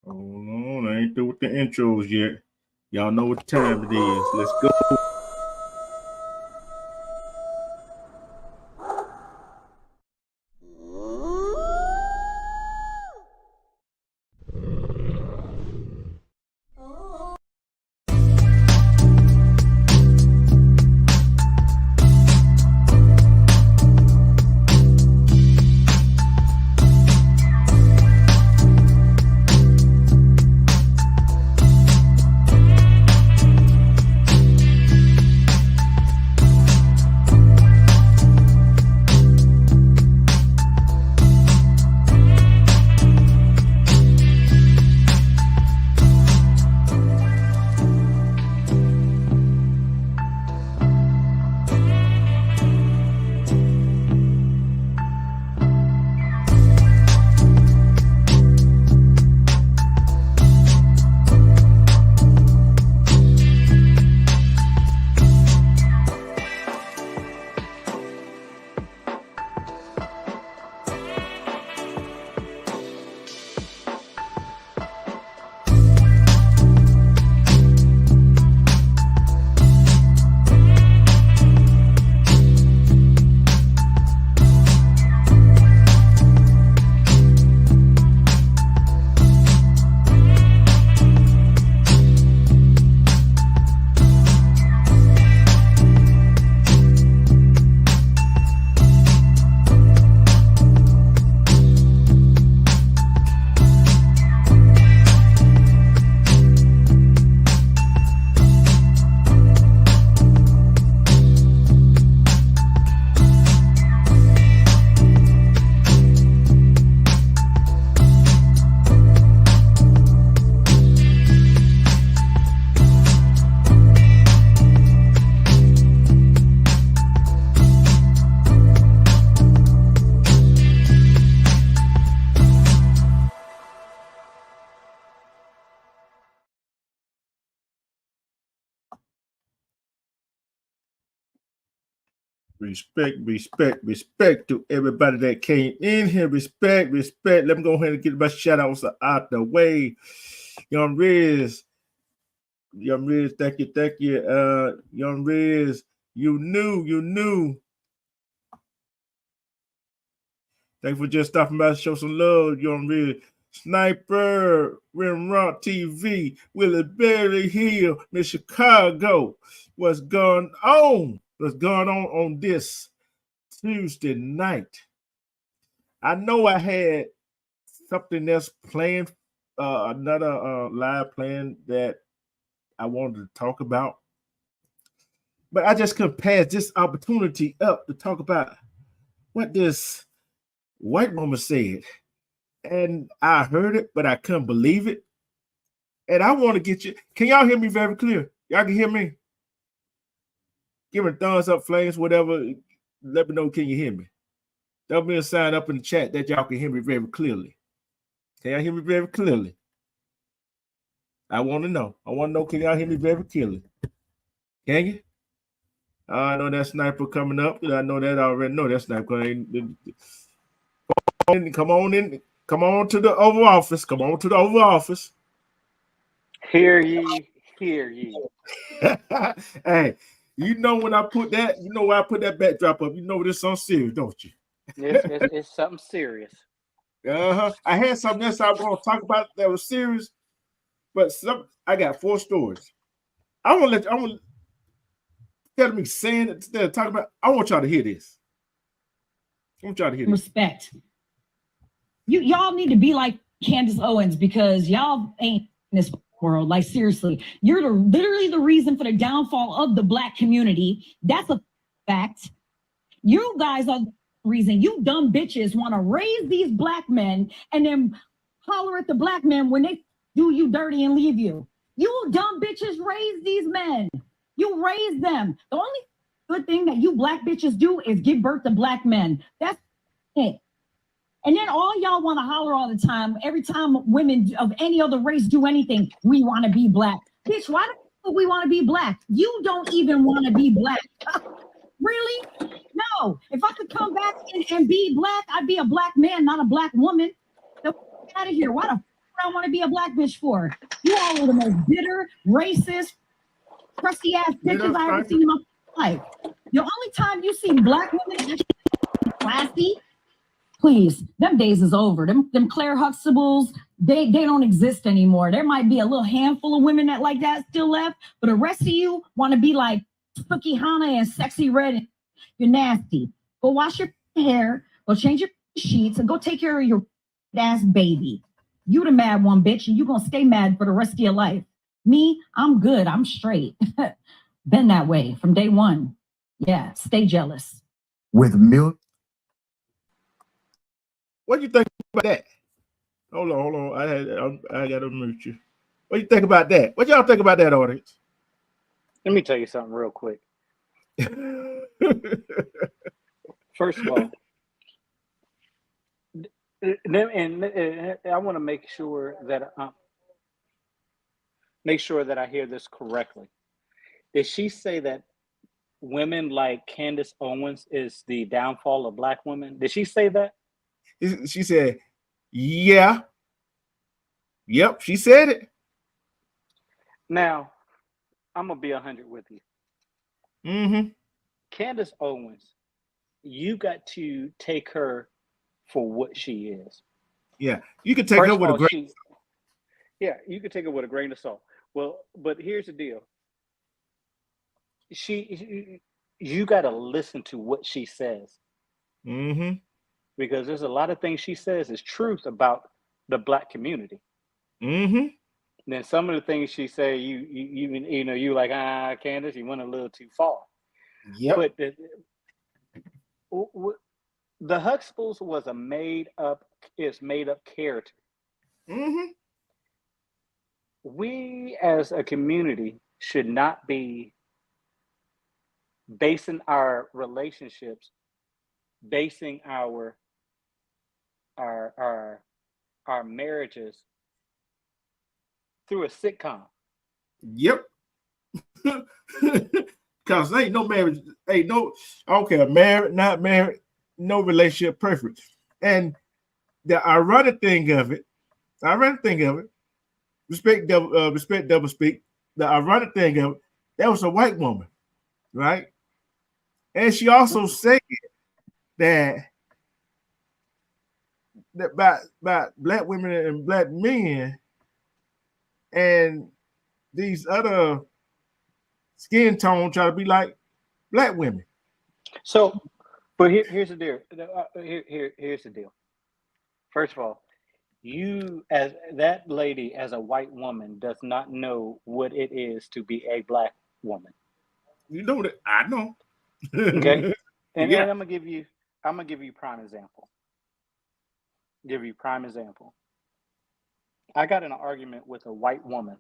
Hold on, I ain't through with the intros yet. Y'all know what time it is. Let's go. Respect to everybody that came in here. Respect. Let me go ahead and get my shout outs out the way. Young Riz, thank you. Young Riz, you knew. Thank you for just stopping by to show some love, Young Riz. Sniper, Rimrock TV, Willie Berry Hill, Miss Chicago. What's going on? What's going on this Tuesday night? I know I had something else planned, another live plan that I wanted to talk about, but I just couldn't pass this opportunity up to talk about what this white woman said. And I heard it, but I couldn't believe it. And I want to get you. Can y'all hear me very clear? Y'all can hear me? Give me a thumbs up, flames, whatever. Let me know, can you hear me? There'll be a sign up in the chat that y'all can hear me very clearly. Can y'all hear me very clearly? I want to know. Can y'all hear me very clearly? Can you? I know that sniper coming up. I know that I already know that sniper. Come on in. Come on to the Oval Office. Hear ye, hear ye. Hey, you know when I put that, you know why I put that backdrop up. You know this on serious, don't you? It's something serious. I had something else I was going to talk about that was serious, but I got 4 stories. I want instead of me saying it, instead of talking about, I want y'all to hear this. I want y'all to hear this. Respect. Y'all need to be like Candace Owens because y'all ain't in this world. Like seriously, you're literally the reason for the downfall of the Black community. That's a fact. You guys are the reason. You dumb bitches want to raise these Black men and then holler at the Black men when they do you dirty and leave you. You dumb bitches raise these men. You raise them. The only good thing that you Black bitches do is give birth to Black men. That's it. And then all y'all want to holler all the time. Every time women of any other race do anything, we want to be Black. Bitch, why do we want to be Black? You don't even want to be Black. Really? No. If I could come back and be Black, I'd be a Black man, not a Black woman. Get out of here. Why the f I want to be a Black bitch for? You all are the most bitter, racist, crusty ass bitches I ever seen in my life. The only time you see Black women actually classy, please, them days is over. Them Claire Huxtables, they don't exist anymore. There might be a little handful of women that like that still left, but the rest of you want to be like Spooky Hannah and Sexy Red. You're nasty. Go wash your hair, go change your sheets, and go take care of your ass baby. You the mad one, bitch, and you gonna stay mad for the rest of your life. Me, I'm good. I'm straight. Been that way from day one. Yeah, stay jealous. With milk. What do you think about that? Hold on. I gotta mute you. What do you think about that? What y'all think about that, audience? Let me tell you something real quick. First of all, and I want to make sure that I hear this correctly. Did she say that women like Candace Owens is the downfall of Black women? Did she say that? She said, yeah. Yep, she said it. Now, I'm going to be 100 with you. Mm-hmm. Candace Owens, you got to take her for what she is. Yeah, you can take her with a grain. Yeah, you can take her with a grain of salt. Well, but here's the deal. You got to listen to what she says. Mm-hmm. Because there's a lot of things she says is truth about the Black community. Mm-hmm. And then some of the things she say, you like, Candace, you went a little too far. Yep. But the Huxtables was a made up character. Mm-hmm. We as a community should not be basing our relationships, basing our marriages through a sitcom. Yep. Because ain't no marriage, I don't care, married, not married, no relationship perfect. And the ironic thing of it, respect double speak. The ironic thing of it, that was a white woman, right? And she also said that about Black women and Black men and these other skin tone try to be like Black women. So, but here's the deal. Here's the deal. First of all, you as that lady as a white woman does not know what it is to be a Black woman. You know that I know. Okay, and Yeah. I'm gonna give you prime example. I got in an argument with a white woman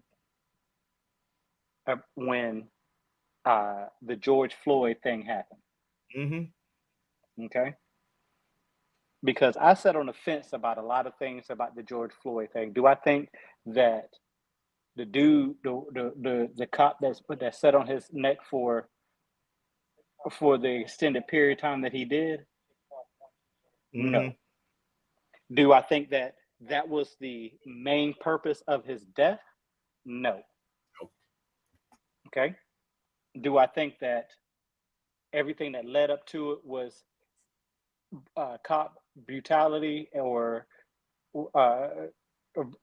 when the George Floyd thing happened. Mm-hmm. Okay, because I sat on the fence about a lot of things about the George Floyd thing. Do I think that the dude, the cop that sat on his neck for the extended period of time that he did? Mm-hmm. No. Do I think that was the main purpose of his death? No. Okay. Do I think that everything that led up to it was cop brutality uh,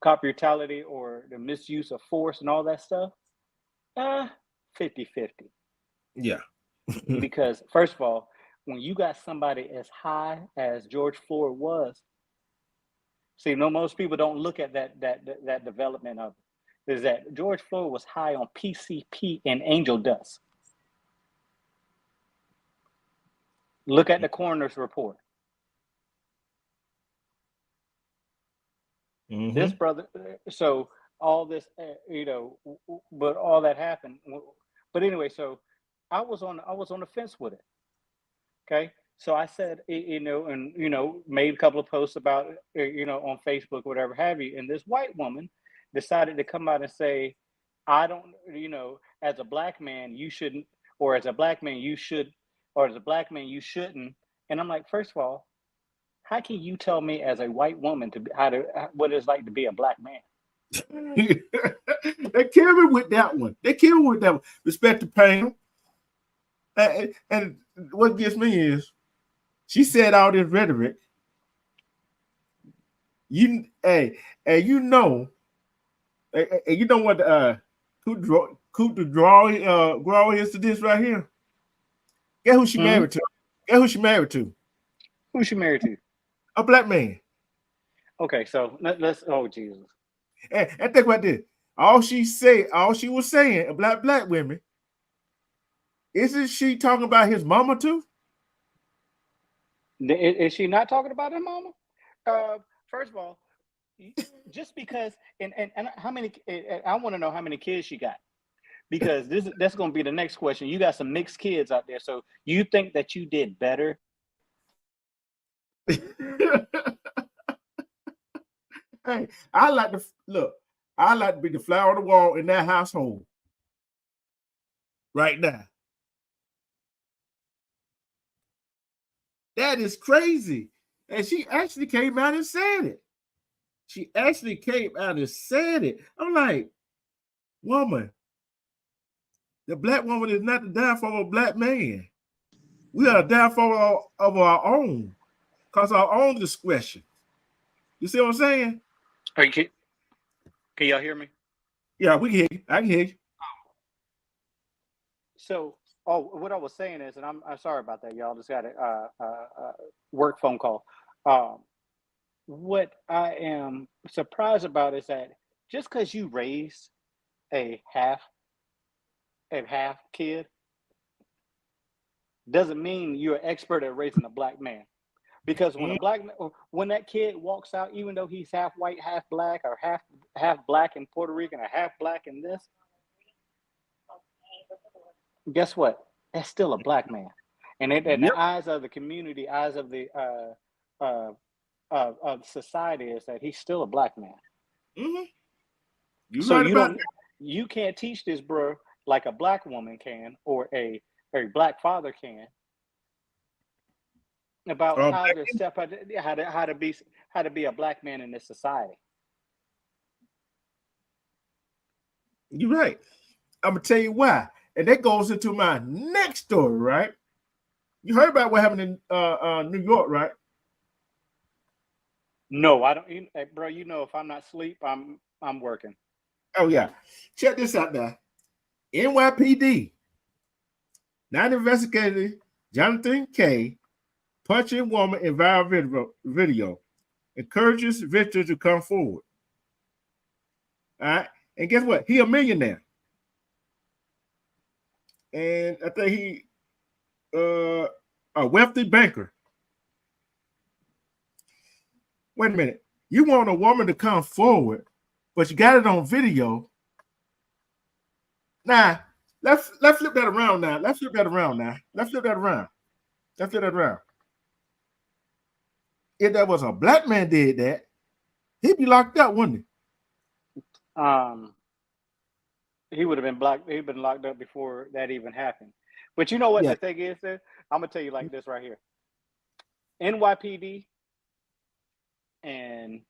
cop brutality or the misuse of force and all that stuff? 50-50. Yeah. Because first of all, when you got somebody as high as George Floyd was, see, no, most people don't look at that development of it. Is that George Floyd was high on PCP and angel dust. Look at the coroner's report. This brother, so all this, but all that happened. But anyway, so I was on the fence with it. Okay, so I said, and made a couple of posts about it, on Facebook, whatever have you. And this white woman decided to come out and say, I don't, as a black man, you shouldn't, or as a black man, you should, or as a black man, you shouldn't. And I'm like, first of all, how can you tell me as a white woman what it's like to be a black man? They kill me with that one. Respect the pain. And what gets me is she said all this rhetoric. You know what coup de draw is to this right here. Guess who she married to? Who's she married to? A black man. Okay, so let's. Oh Jesus! And think about this. All she was saying, black women. Isn't she talking about his mama too? Is she not talking about her mama? First of all, just because, and how many? I want to know how many kids she got, because that's going to be the next question. You got some mixed kids out there, so you think that you did better? Hey, I like to be the flower on the wall in that household right now. That is crazy. And she actually came out and said it. I'm like, woman, the black woman is not the downfall of a black man. We are the downfall of our own, because our own discretion. You see what I'm saying? Can y'all hear me? Yeah, we can hear you. I can hear you. So, what I was saying is, and I'm sorry about that, y'all. Just got a work phone call. What I am surprised about is that just because you raised a half kid doesn't mean you're an expert at raising a black man. Because when that kid walks out, even though he's half white, half black, or half black in Puerto Rican, or half black in this, guess what? That's still a black man. And in the eyes of the community, eyes of the of society, is that he's still a black man. Mm-hmm. You can't teach this, bro, like a black woman can, or a black father can, about how to be a black man in this society. You're right. I'm gonna tell you why, and that goes into my next story. Right? You heard about what happened in New York, right? No, I don't, bro. If I'm not asleep, I'm working. Oh yeah, check this out now. NYPD now investigating Jonathan K. punching woman in viral video, encourages victims to come forward. All right, and guess what? He a millionaire, and I think he a wealthy banker. Wait a minute. You want a woman to come forward, but you got it on video. Now, let's flip that around now. Let's flip that around. If that was a black man did that, he'd be locked up, wouldn't he? He would have been blocked. He'd been locked up before that even happened. But you know what the thing is, there? I'm gonna tell you like this right here. NYPD and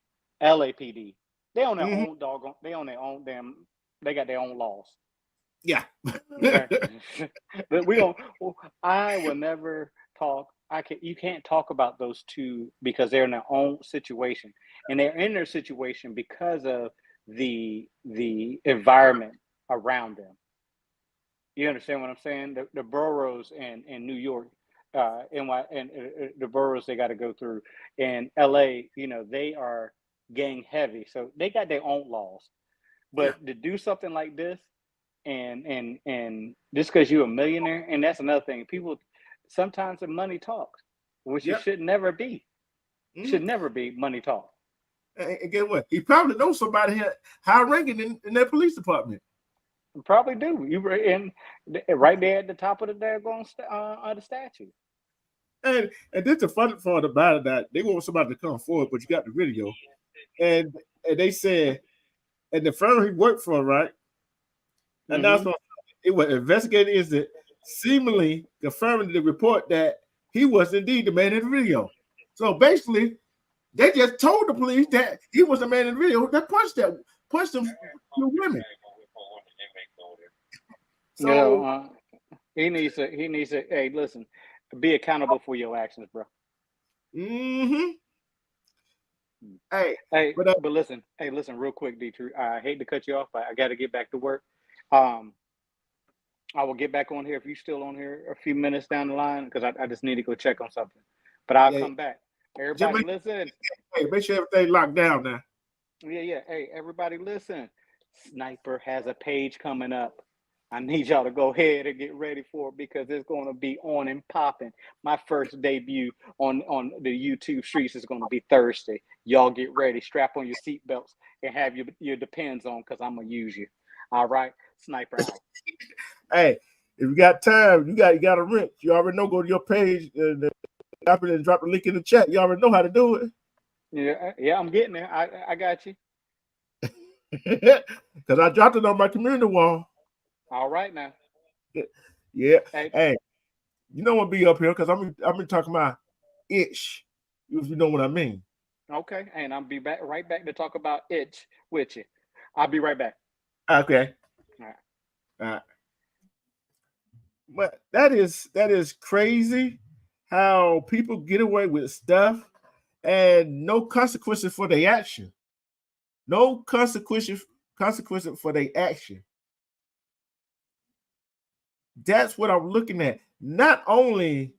LAPD, they own their own doggone. They own their own damn They got their own laws. Yeah. Okay. But I will never talk. You can't talk about those two because they're in their own situation, and they're in their situation because of the environment around them. You understand what I'm saying? The boroughs in New York, the boroughs they got to go through in LA, they are gang heavy, so they got their own laws. But to do something like this, and just because you're a millionaire, and that's another thing. People sometimes the money talks, which it should never be. It should never be money talk. And get what? He probably knows somebody high ranking in that police department. Probably do. You were in right there at the top of the daggone the statue. And this the funny part about it, that they want somebody to come forward, but you got the video, and they said, and the firm he worked for, right? And that's what it was investigated, is it seemingly confirming the report that he was indeed the man in the video. So basically, they just told the police that he was the man in the video that punched them two women. So he needs to. Hey, listen, be accountable for your actions, bro. Hey, but listen. Hey, listen, real quick, Dietrich. I hate to cut you off, but I got to get back to work. I will get back on here if you're still on here a few minutes down the line, because I just need to go check on something. But I'll come back. Everybody listen. Hey, make sure everything locked down now. Yeah. Hey, everybody listen. Sniper has a page coming up. I need y'all to go ahead and get ready for it, because it's going to be on and popping. My first debut on the YouTube streets is going to be Thursday. Y'all get ready. Strap on your seatbelts and have your Depends on, because I'm going to use you. All right? Sniper out. Hey, if you got time, you got a rent. You already know, go to your page and drop the link in the chat. You already know how to do it. Yeah, I'm getting there. I got you. Because I dropped it on my community wall. All right now. Yeah. Hey, you know what be up here, because I'm talking about itch. If you know what I mean. Okay, and I'll be right back to talk about itch with you. I'll be right back. Okay. All right. But that is crazy how people get away with stuff and no consequences for their action. No consequences for their action. That's what I'm looking at. Not only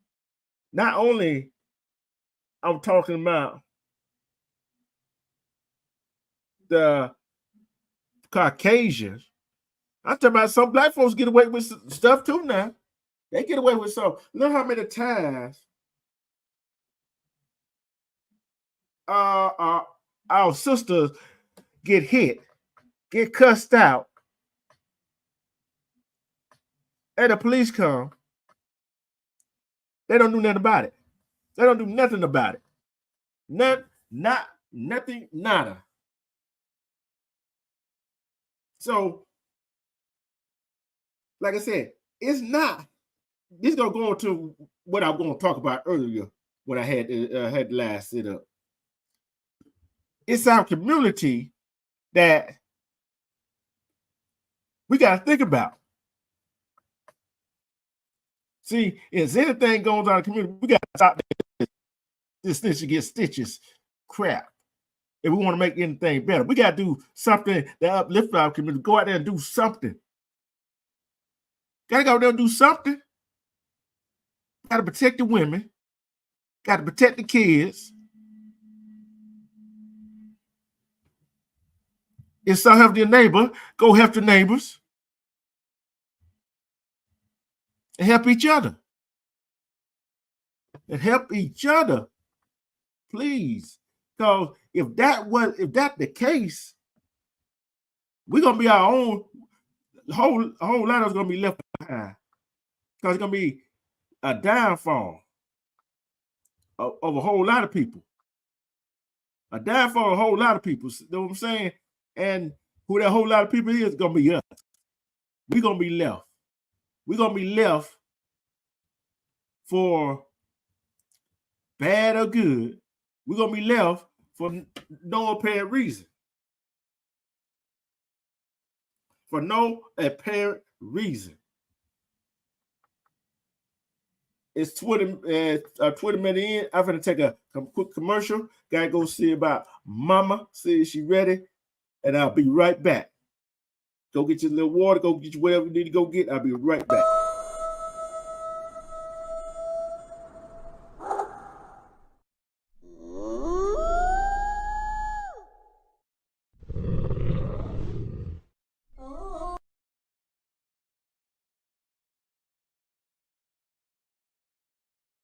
I'm talking about the Caucasians. I'm talking about some black folks get away with stuff too now. They get away with stuff. Look how many times our sisters get hit, get cussed out, and the police come. They don't do nothing about it. They don't do nothing about it. Nothing, nada. So, like I said, it's not. This is gonna go into what I'm going to talk about earlier when I had last sit up. It's our community that we got to think about. See, if anything goes on in the community, we got to stop this stitch to get stitches crap. If we want to make anything better, we got to do something that uplift our community. Go out there and do something. Got to go out there and do something. Got to protect the women. Got to protect the kids. If some help your neighbor, go help the neighbors. And help each other. And help each other. Please. Because if that's the case, we're gonna be our own. A whole lot of us gonna be left behind. Because it's gonna be a downfall of a whole lot of people. A downfall of a whole lot of people. You know what I'm saying? And who that whole lot of people is gonna be us. We're gonna be left. We're gonna be left for bad or good. We're gonna be left for no apparent reason. for no apparent reason. It's 20 minutes in. I'm going to take a quick commercial. Gotta go see about Mama, see if she's ready, and I'll be right back. Go get your little water, go get you whatever you need to go get. I'll be right back.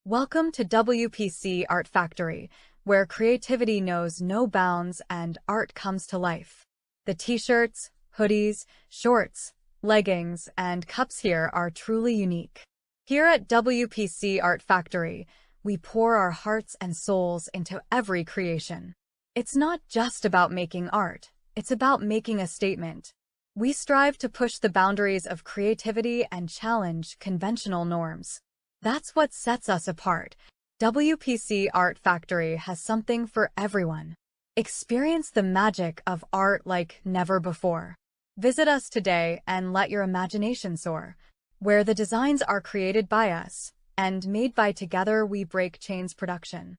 Welcome to WPC Art Factory, where creativity knows no bounds and art comes to life. The t-shirts, hoodies, shorts, leggings, and cups here are truly unique. Here at WPC Art Factory, we pour our hearts and souls into every creation. It's not just about making art, it's about making a statement. We strive to push the boundaries of creativity and challenge conventional norms. That's what sets us apart. WPC Art Factory has something for everyone. Experience the magic of art like never before. Visit us today and let your imagination soar, where the designs are created by us and made by Together We Break Chains Production.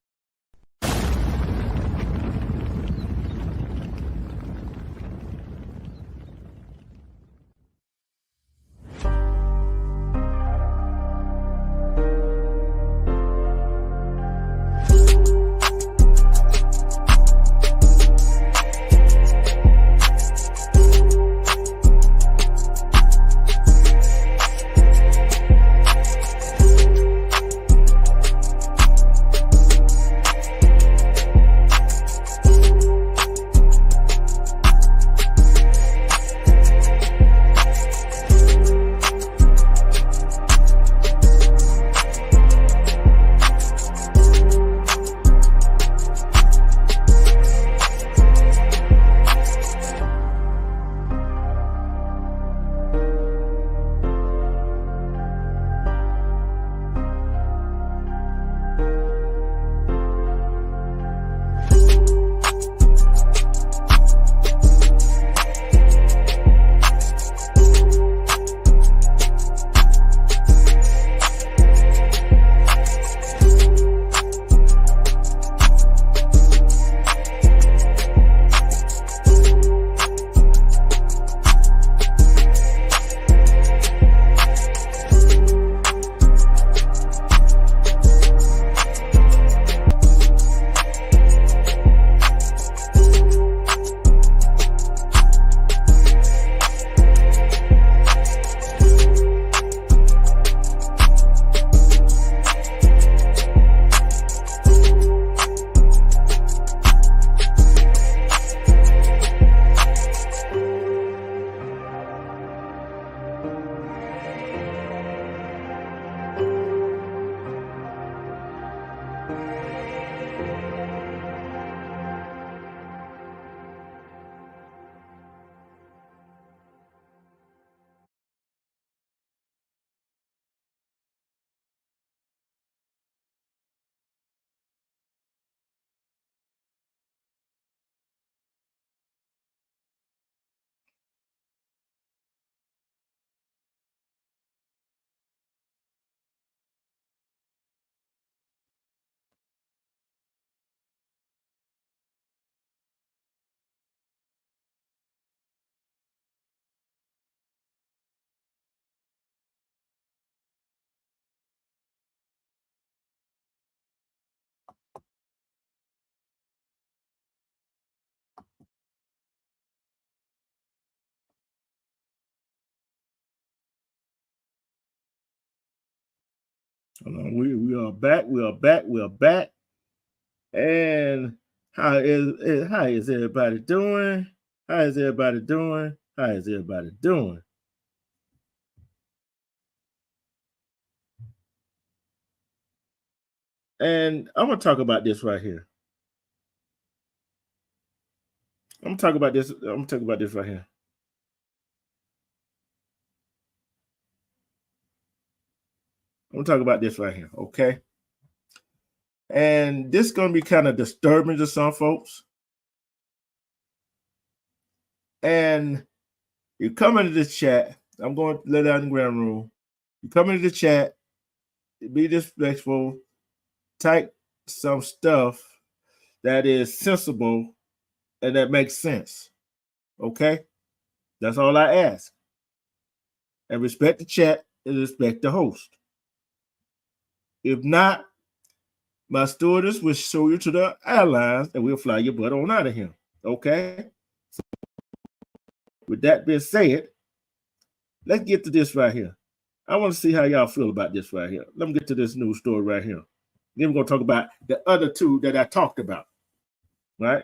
We are back. We are back. We are back. And how is everybody doing? How is everybody doing? How is everybody doing? And I'm gonna talk about this right here. I'm gonna talk about this right here. I'm gonna talk about this right here, okay? And this is gonna be kind of disturbing to some folks. And You come into the chat. I'm going to let out in the ground room. You come into the chat, be disrespectful, type some stuff that is sensible and that makes sense. Okay? That's all I ask. And respect the chat and respect the host. If not, my stewardess will show you to the airlines and we'll fly your butt on out of here. Okay? So with that being said, let's get to this right here. I want to see how y'all feel about this right here. Let me get to this news story right here. Then we're going to talk about the other two that I talked about. Right?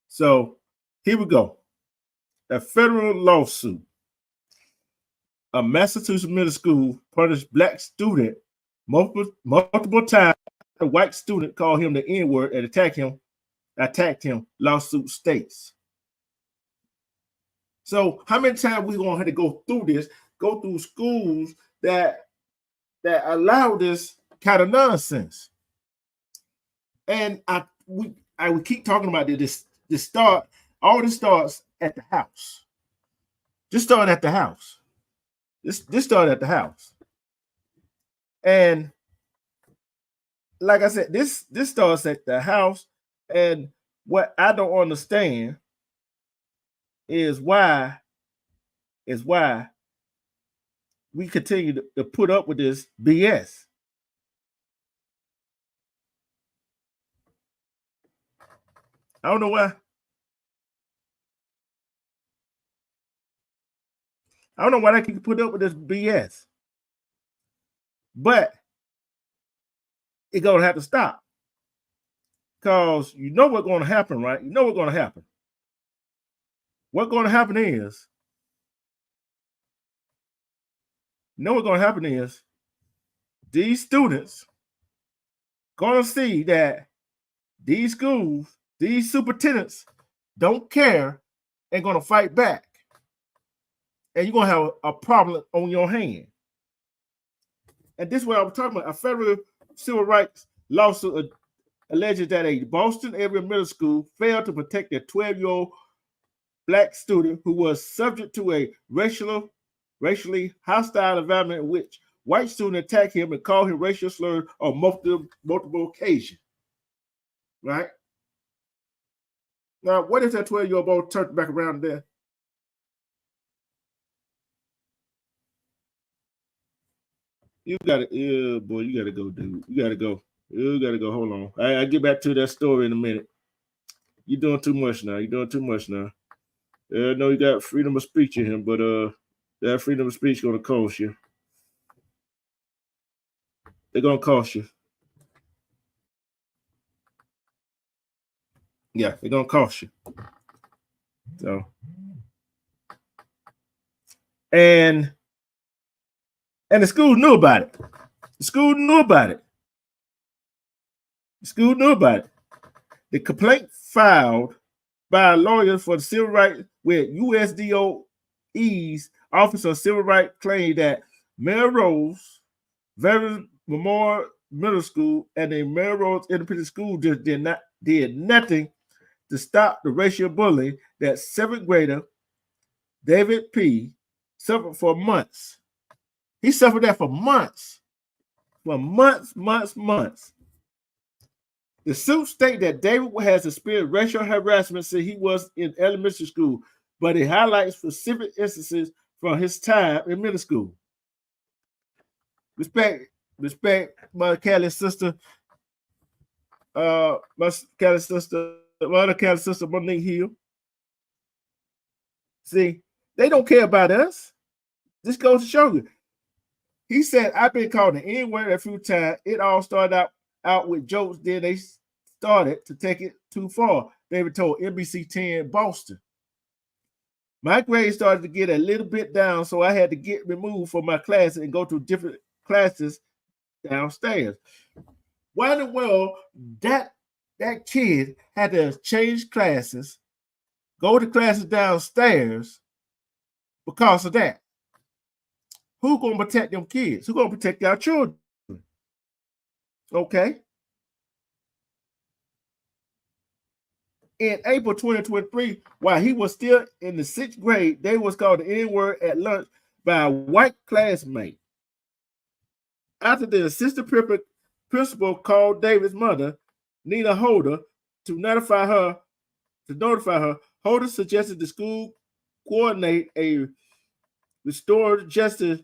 So here we go. A federal lawsuit. A Massachusetts middle school punished black student multiple times. A white student called him the N-word and attacked him. Lawsuit states. So how many times we gonna have to go through this? Go through schools that allow this kind of nonsense? And we keep talking about this. All this starts at the house. Just start at the house. This started at the house. And like I said, this starts at the house. And what I don't understand is why we continue to put up with this BS. I don't know why. I don't know why they can put up with this BS. But it's going to have to stop. Because you know what's going to happen, right? You know what's going to happen. What's going to happen is, these students going to see that these schools, these superintendents don't care and going to fight back. And you're going to have a problem on your hand. And this is what I was talking about. A federal civil rights lawsuit alleges that a Boston area middle school failed to protect a 12-year-old black student who was subject to a racially hostile environment in which white students attacked him and called him racial slurs on multiple occasions. Right? Now, what if that 12-year-old boy turned back around there? You gotta go, dude. You gotta go. Hold on. I get back to that story in a minute. You're doing too much now. I know you got freedom of speech in him, but that freedom of speech gonna cost you. They're gonna cost you. Yeah, they're gonna cost you. So, and the school knew about it. The school knew about it. The complaint filed by a lawyer for the civil rights with USDOE's Office of Civil Rights claimed that Melrose Memorial Middle School and the Melrose Independent School just did nothing to stop the racial bullying that seventh grader David P. suffered for months. He suffered that for months. Months. The suit states that David has experienced racial harassment since he was in elementary school, but it highlights specific instances from his time in middle school. Respect my Cali sister, my other Cali sister, Monique Hill. See, they don't care about us. This goes to show you. He said, I've been called the N-word a few times. It all started out with jokes. Then they started to take it too far. David told NBC 10 Boston. My grade started to get a little bit down, so I had to get removed from my classes and go to different classes downstairs. Why in the world that kid had to change classes, go to classes downstairs because of that? Who gonna protect them kids? Who gonna protect our children? Okay. In April 2023, while he was still in the 6th grade, they was called the N-word at lunch by a white classmate. After the assistant principal called David's mother, Nina Holder, to notify her, Holder suggested the school coordinate a restored justice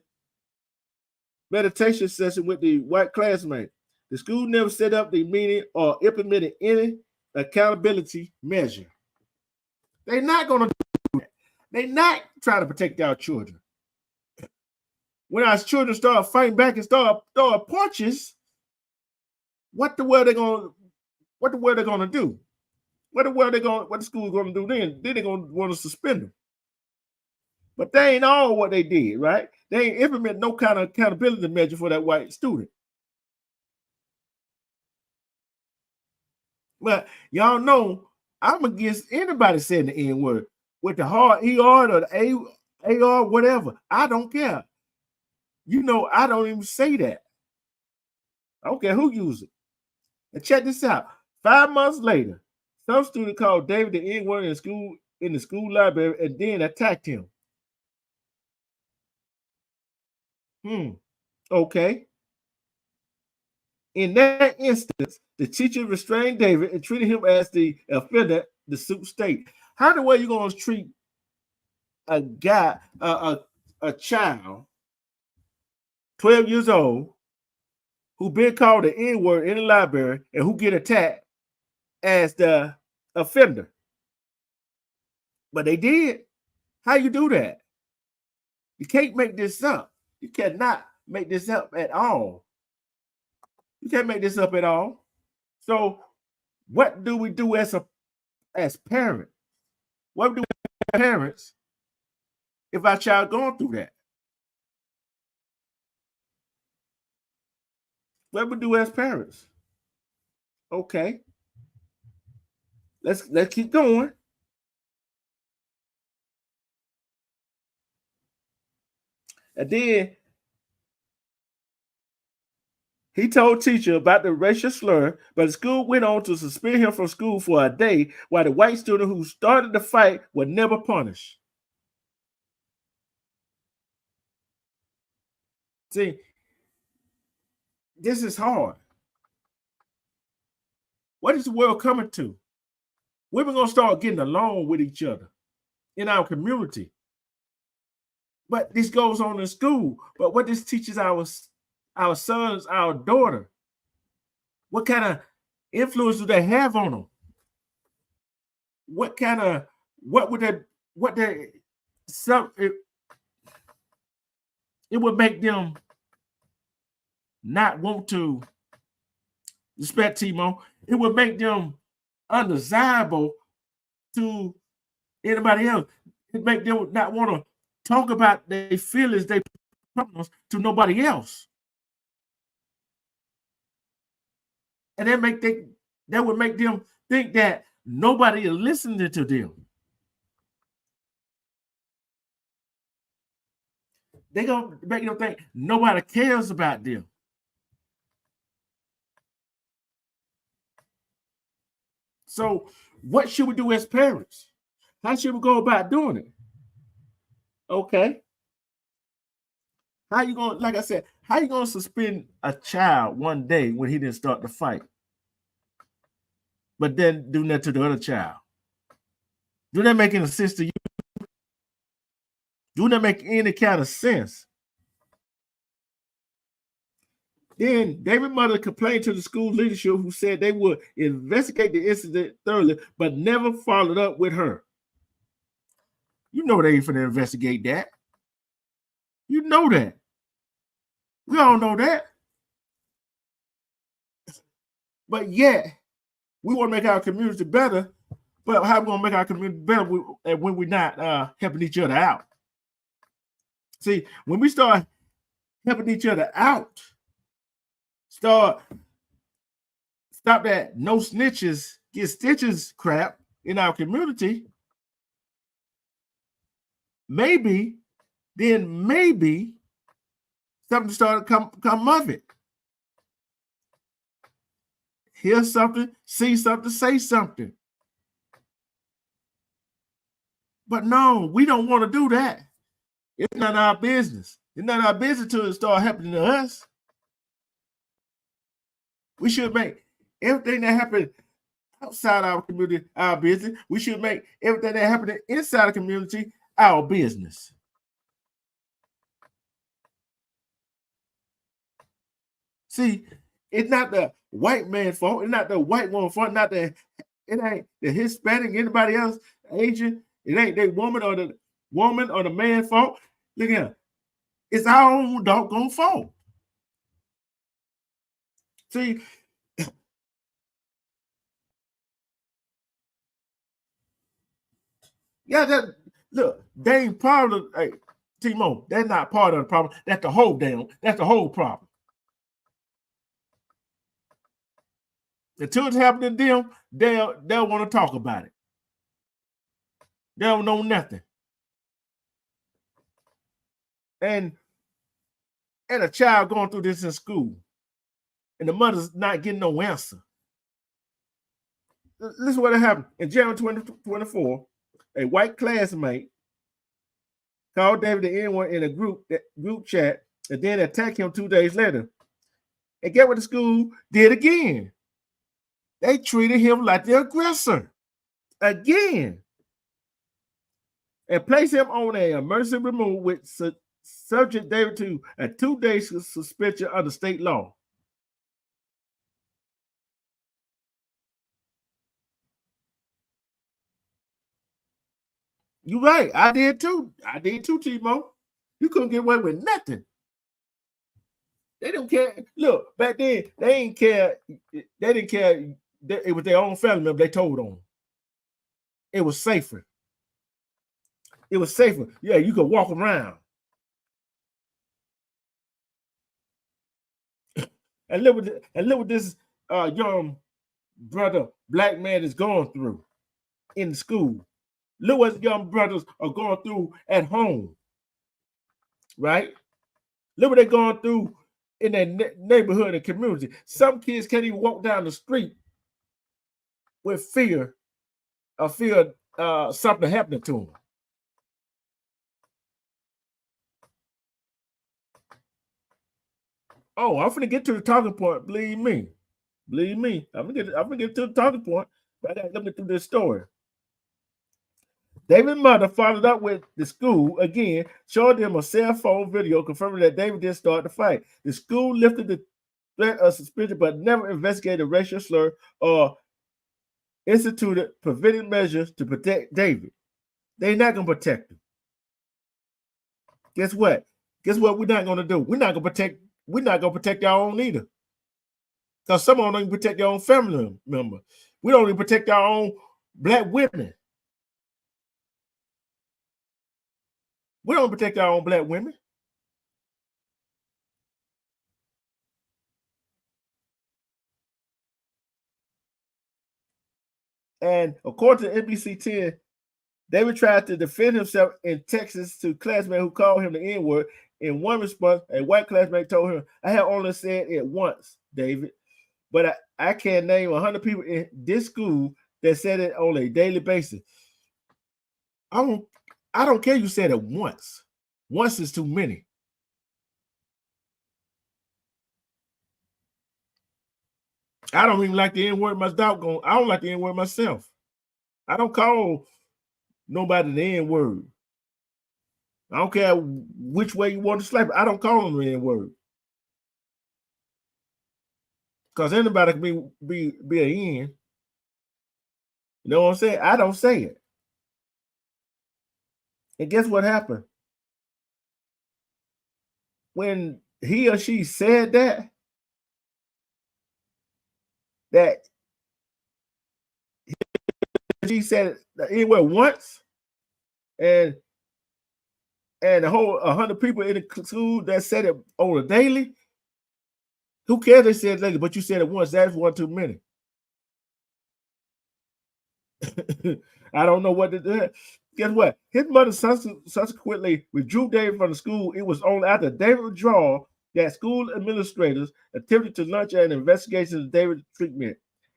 meditation session with the white classmate. The school never set up the meeting or implemented any accountability measure. They're not going to do that. They're not trying to protect our children. When our children start fighting back and start throwing punches, what the world they're going to do? What the school's going to do then? Then they're going to want to suspend them. But they ain't all what they did, right? They ain't implement no kind of accountability measure for that white student. But y'all know I'm against anybody saying the N-word with the hard ER or the AR, whatever. I don't care. You know, I don't even say that. I don't care who uses it. And check this out. 5 months later, some student called David the N-word in the school library and then attacked him. Okay. In that instance, the teacher restrained David and treated him as the offender, the Sioux State. How the way you going to treat a guy, a child, 12 years old, who been called the N-word in the library and who get attacked as the offender? But they did. How you do that? You can't make this up. You cannot make this up at all. You can't make this up at all. So what do we do as parents? What do we do as parents if our child going through that? What we do as parents? Okay. Let's keep going. And then he told teacher about the racial slur, but the school went on to suspend him from school for a day, while the white student who started the fight was never punished. See, this is hard. What is the world coming to? We're going to start getting along with each other in our community. But this goes on in school. But what this teaches our sons, our daughter, what kind of influence do they have on them? It would make them not want to respect Timo. It would make them undesirable to anybody else. It make them not want to talk about their feelings, their problems to nobody else. And that would make them think that nobody is listening to them. They're going to make them think nobody cares about them. So what should we do as parents? How should we go about doing it? Okay. How you going, like I said, how you going to suspend a child one day when he didn't start the fight, but then do that to the other child? Do that make any sense to you? Do that make any kind of sense? Then David's mother complained to the school leadership, who said they would investigate the incident thoroughly, but never followed up with her. You know they ain't finna investigate that. You know that. We all know that. But yet, we want to make our community better. But how are we going to make our community better when we're not helping each other out? See, when we start helping each other out, stop that no snitches get stitches crap in our community, maybe something started come of it. Hear something, see something, say something. But no, we don't want to do that. It's not our business. It's not our business until it starts happening to us. We should make everything that happened outside our community our business. We should make everything that happened inside the community our business. See, it's not the white man's fault. It's not the white woman's fault. It ain't the Hispanic, anybody else, Asian. It ain't the woman or the man's fault. Look at it. It's our own doggone fault. See, yeah, look, they ain't part of the, hey, Timo, they're not part of the problem. That's the whole problem. Until it's happening to them, they'll want to talk about it. They don't know nothing. And a child going through this in school, and the mother's not getting no answer. Listen what happened. In January 2024, a white classmate called David the N-word in a group chat and then attacked him 2 days later. And get what the school did again. They treated him like the aggressor again and placed him on an emergency removal, which subject David to a 2-day suspension under state law. You're right. I did too, Timo. You couldn't get away with nothing. They don't care. Look, back then, they didn't care. They didn't care. It was their own family member they told on. It was safer. Yeah, you could walk around. And look what this young brother, black man is going through in school. Look what young brothers are going through at home, right? Look what they're going through in their neighborhood and community. Some kids can't even walk down the street with fear of something happening to them. Oh, I'm finna get to the talking point. Believe me. I'm gonna get to the talking point. But I gotta let me through this story. David's mother followed up with the school again, showed them a cell phone video confirming that David did start the fight. The school lifted the threat of suspension, but never investigated a racial slur or instituted preventive measures to protect David. They're not gonna protect him. Guess what? We're not gonna do? We're not gonna protect our own either. Because some of them don't even protect their own family member. We don't even protect our own black women. We don't protect our own black women. And according to NBC 10, David tried to defend himself in Texas to classmates who called him the N-word. In one response, a white classmate told him, "I have only said it once, David, but I can't name 100 people in this school that said it on a daily basis." I don't care you said it once. Once is too many. I don't even like the N-word myself. I don't like the N-word myself. I don't call nobody the N-word. I don't care which way you want to slap it. I don't call them the N-word. Because anybody can be an N. You know what I'm saying? I don't say it. And guess what happened? When he or she said that she said it anywhere once, and the whole 100 people in the school that said it on a daily, who cares they said it later, but you said it once, that's one too many. I don't know what to do. Guess what? His mother subsequently withdrew David from the school. It was only after David withdrawal that school administrators attempted to launch an investigation of David's treatment.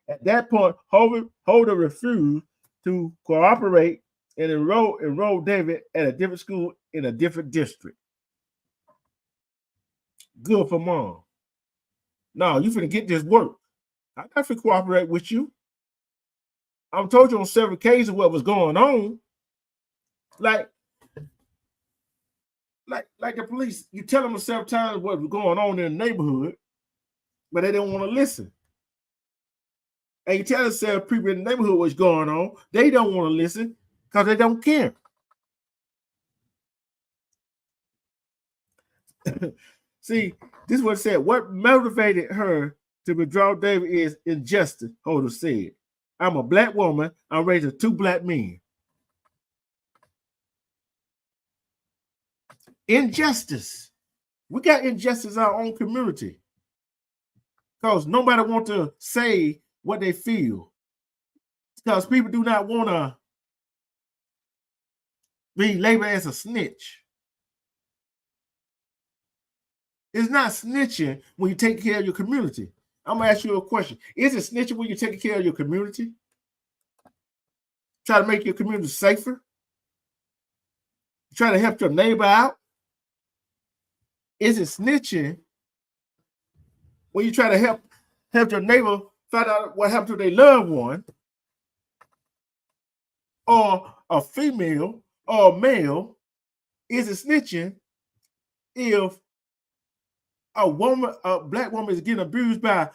At that point, Holder refused to cooperate and enrolled David at a different school in a different district. Good for mom. No, you finna get this work. I got to cooperate with you. I've told you on several occasions what was going on. Like the police, you tell them several times what was going on in the neighborhood, but they don't want to listen. And you tell several people in the neighborhood what's going on, they don't want to listen because they don't care. See, this is what it said. What motivated her to withdraw David is injustice, Holder said. I'm a black woman. I'm raising 2 black men. Injustice. We got injustice in our own community because nobody wants to say what they feel because people do not want to be labeled as a snitch. It's not snitching when you take care of your community. I'm going to ask you a question. Is it snitching when you're taking care of your community? Try to make your community safer? Try to help your neighbor out? Is it snitching when you try to help your neighbor find out what happened to their loved one, or a female or a male? Is it snitching if a black woman is getting abused by,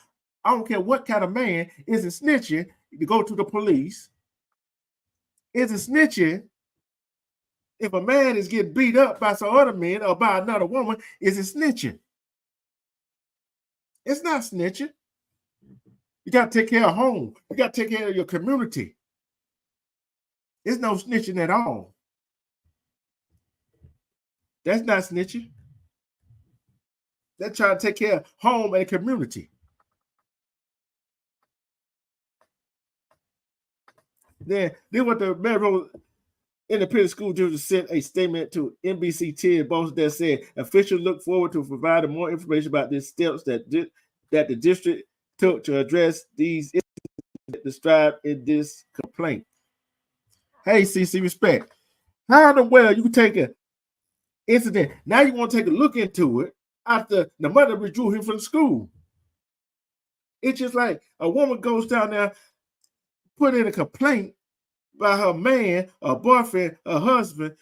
I don't care what kind of man? Is it snitching to go to the police? Is it snitching if a man is getting beat up by some other men or by another woman? Is it snitching? It's not snitching. You got to take care of home. You got to take care of your community. It's no snitching at all. That's not snitching. They're trying to take care of home and community. Then what the Melrose Independent School District sent a statement to NBC 10 Boston that said officials look forward to providing more information about the steps that the district took to address these issues described in this complaint. Hey, CC, respect. How in the world you take an incident, now you want to take a look into it after the mother withdrew him from school? It's just like a woman goes down there, put in a complaint by her man, her boyfriend, her husband,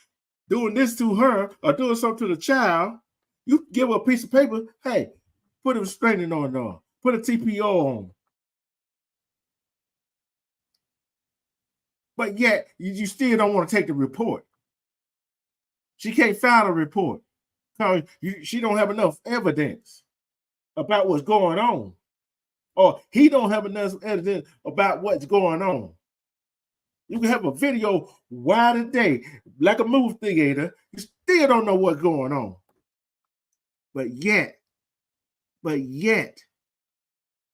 doing this to her or doing something to the child. You give her a piece of paper, hey, put a restraining order on, put a TPO on. But yet, you still don't want to take the report. She can't file a report because she don't have enough evidence about what's going on. Or he don't have enough evidence about what's going on. You can have a video wide a day, like a movie theater. You still don't know what's going on. But yet,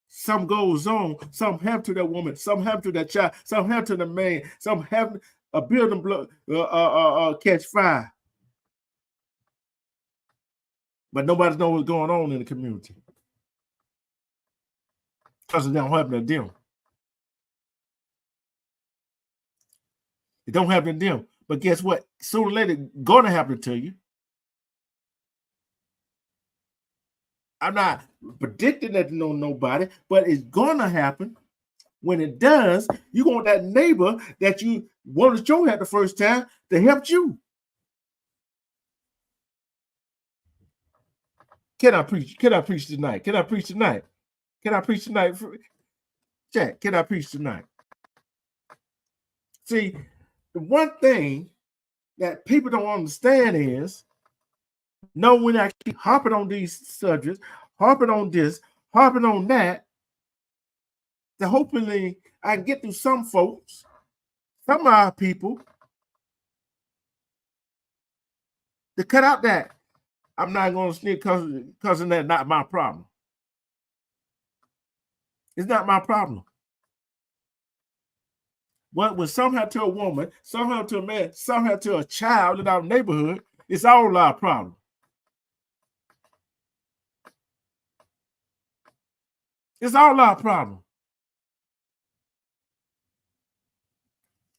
some goes on. Some happen to that woman. Some happen to that child. Some happen to the man. Some happen a building catch fire. But nobody knows what's going on in the community because it don't happen to them. It don't happen to them. But guess what? Sooner or later, it's going to happen to you. I'm not predicting that to know nobody, but it's going to happen. When it does, you want that neighbor that you wanted to show at the first time to help you. Can I preach? Can I preach tonight? Can I preach tonight? Can I preach tonight? Jack, can I preach tonight? See, the one thing that people don't understand is, no, when I keep harping on these subjects, harping on this, harping on that, that hopefully I can get through some folks, some of our people, to cut out that I'm not going to sneak because that's not my problem. It's not my problem. When somehow to a woman, somehow to a man, somehow to a child in our neighborhood, it's all our problem. It's all our problem.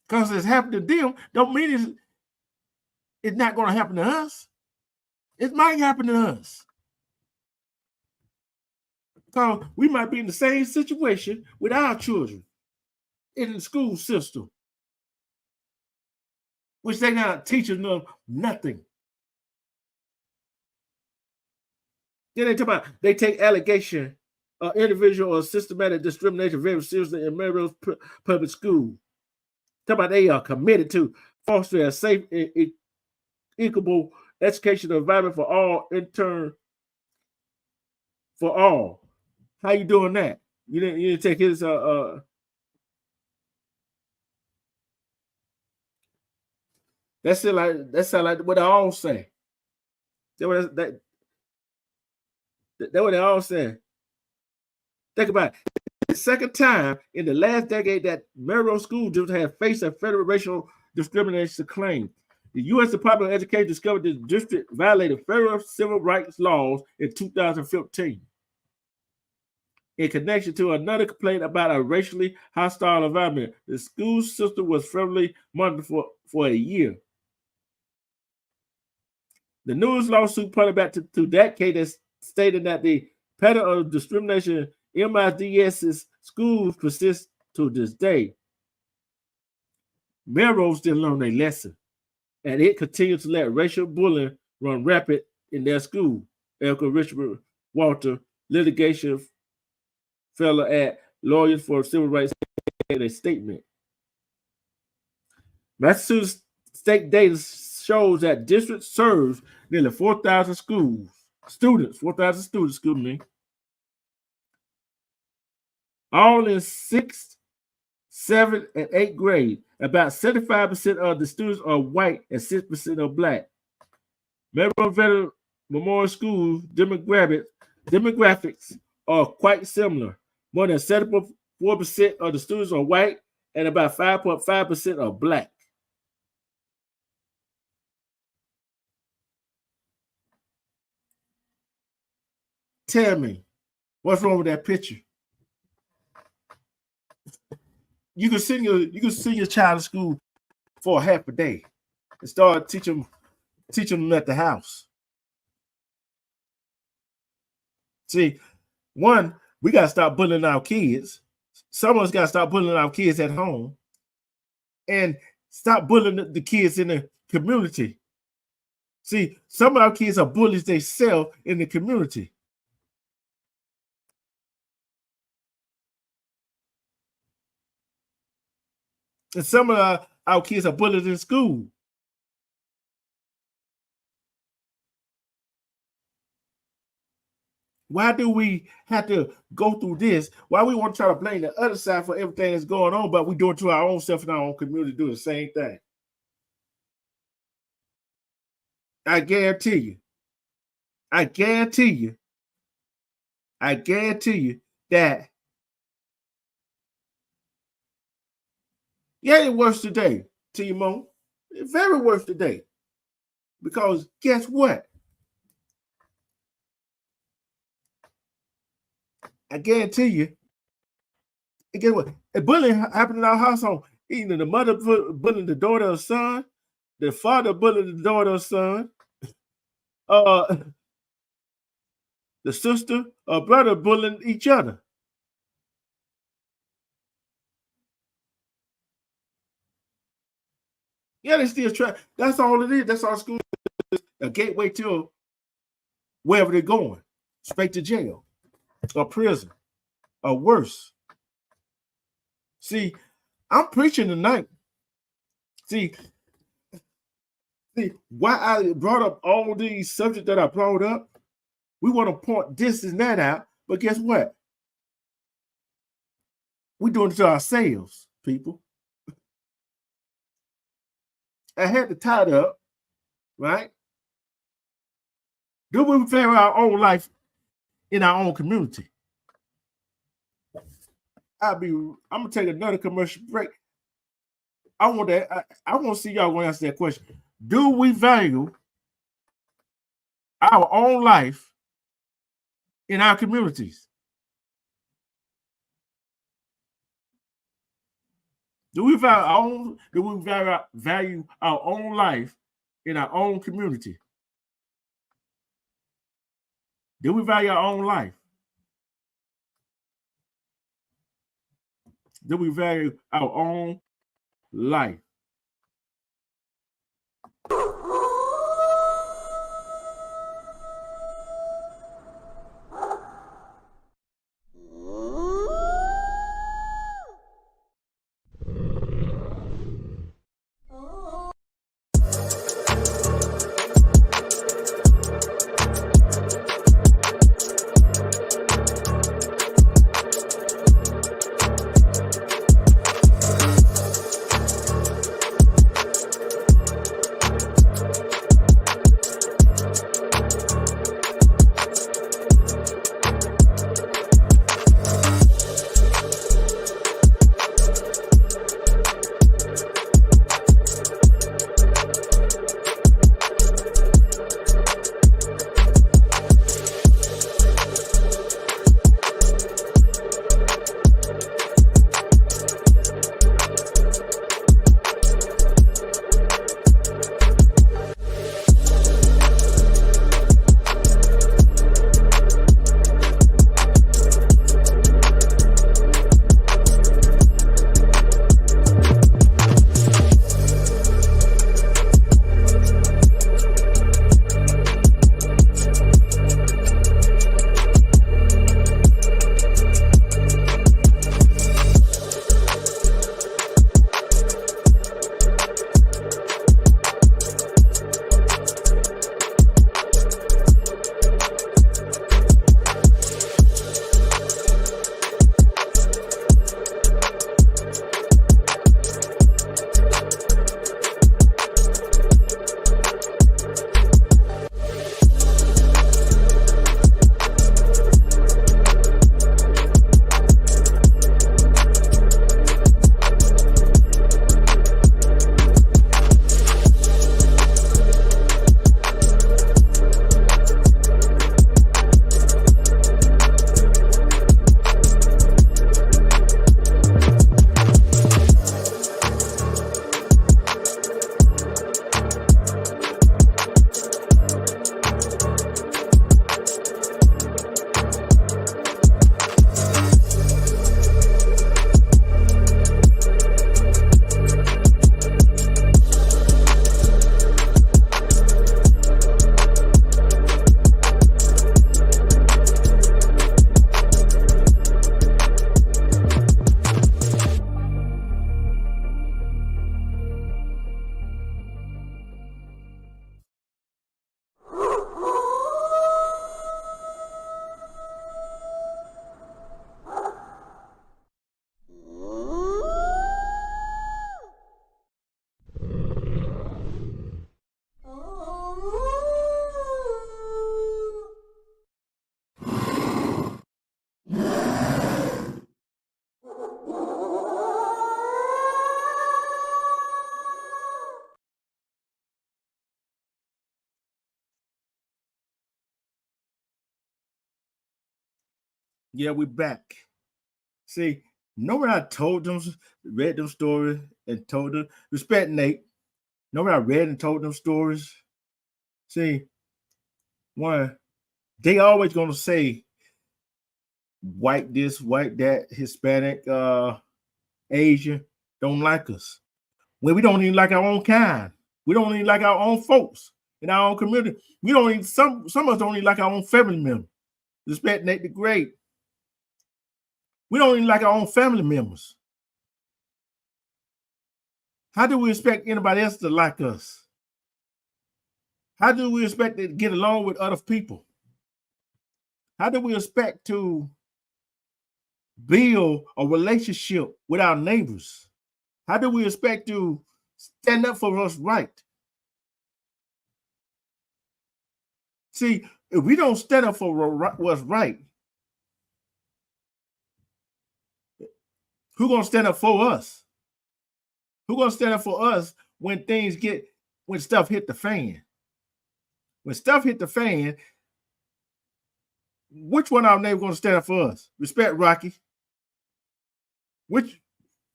Because it's happened to them, don't mean it's not going to happen to us. It might happen to us. Because we might be in the same situation with our children in the school system, which they're not teaching them nothing. Then they talk about they take allegation of individual or systematic discrimination very seriously in Melrose Public School. Talk about they are committed to fostering a safe, equitable educational environment for all for all. How you doing that? You didn't take his that sound like what they all say. That's what they all say. Think about it. The second time in the last decade that Melrose School district have faced a federal racial discrimination claim. The U.S. Department of Education discovered the district violated federal civil rights laws in 2015 in connection to another complaint about a racially hostile environment. The school system was federally monitored for a year. The newest lawsuit pointed back to that case stating that the pattern of discrimination in MIDS's schools persists to this day. Melrose didn't learn a lesson, and it continues to let racial bullying run rapid in their school. Erica Richard Walter, litigation fellow at Lawyers for Civil Rights, in a statement. Massachusetts state data shows that district serves nearly 4,000 students, excuse me, all in 6th, 7th, and 8th grade. About 75% of the students are white and 6% are black. Melrose Veteran Memorial School demographics are quite similar. More than 74% of the students are white and about 5.5% are black. Tell me, what's wrong with that picture? You can send your child to school for a half a day and start teaching them at the house. See, one, we got to stop bullying our kids. Some of us got to stop bullying our kids at home and stop bullying the kids in the community. See, some of our kids are bullies themselves in the community. And some of our kids are bullied in school. Why do we have to go through this? Why we want to try to blame the other side for everything that's going on, but we do it to our own self in our own community, do the same thing? I guarantee you that it's worse today, T-Mo. It's very worse today. Because guess what? I guarantee you, guess what? A bullying happened in our household. Either the mother bullying the daughter or son, the father bullying the daughter or son, the sister or brother bullying each other. Yeah, they still try. That's all it is. That's our school is, a gateway to wherever they're going, straight to jail or prison or worse. See, I'm preaching tonight. See, why I brought up all these subjects that I brought up, we want to point this and that out, but guess what? We're doing it to ourselves, people. I had to tie it up, right? Do we favor our own life in our own community? I'm gonna take another commercial break. I want to see y'all want to answer that question. Do we value our own life in our communities? Do we value our own life in our own community? Do we value our own life? Do we value our own life? Yeah, we back. See, nobody I told them, read them stories and told them, respect Nate. Nobody I read and told them stories. See, one, they always gonna say white this, white that, Hispanic, Asian, don't like us. Well, we don't even like our own kind. We don't even like our own folks in our own community. We don't even, some of us don't even like our own family member. Respect Nate the Great. We don't even like our own family members. How do we expect anybody else to like us? How do we expect to get along with other people? How do we expect to build a relationship with our neighbors? How do we expect to stand up for what's right? See, if we don't stand up for what's right, who's gonna stand up for us? Who's gonna stand up for us when stuff hit the fan? When stuff hit the fan, which one of our neighbors gonna stand up for us? Respect Rocky. Which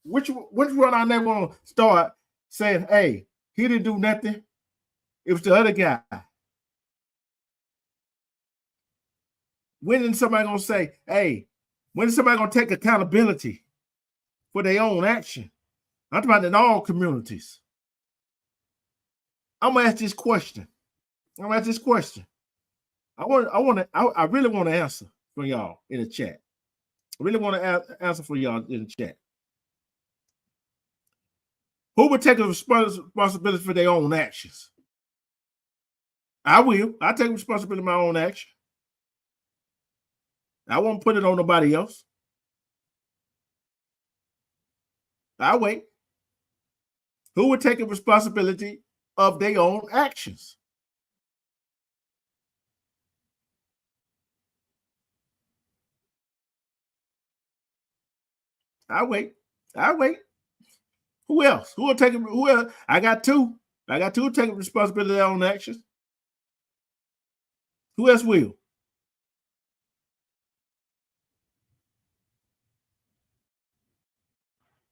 which one I never want to start saying, hey, he didn't do nothing. It was the other guy. When is somebody gonna say, hey, when is somebody gonna take accountability for their own action? I'm talking about in all communities. I'm gonna ask this question. I really want to answer for y'all in the chat. I really want to answer for y'all in the chat. Who would take a responsibility for their own actions? I will. I take responsibility for my own action. I won't put it on nobody else. I'll wait. Who would take a responsibility of their own actions? I'll wait. Who else? Who will take it? Who else? I got two taking responsibility of their own actions. Who else will?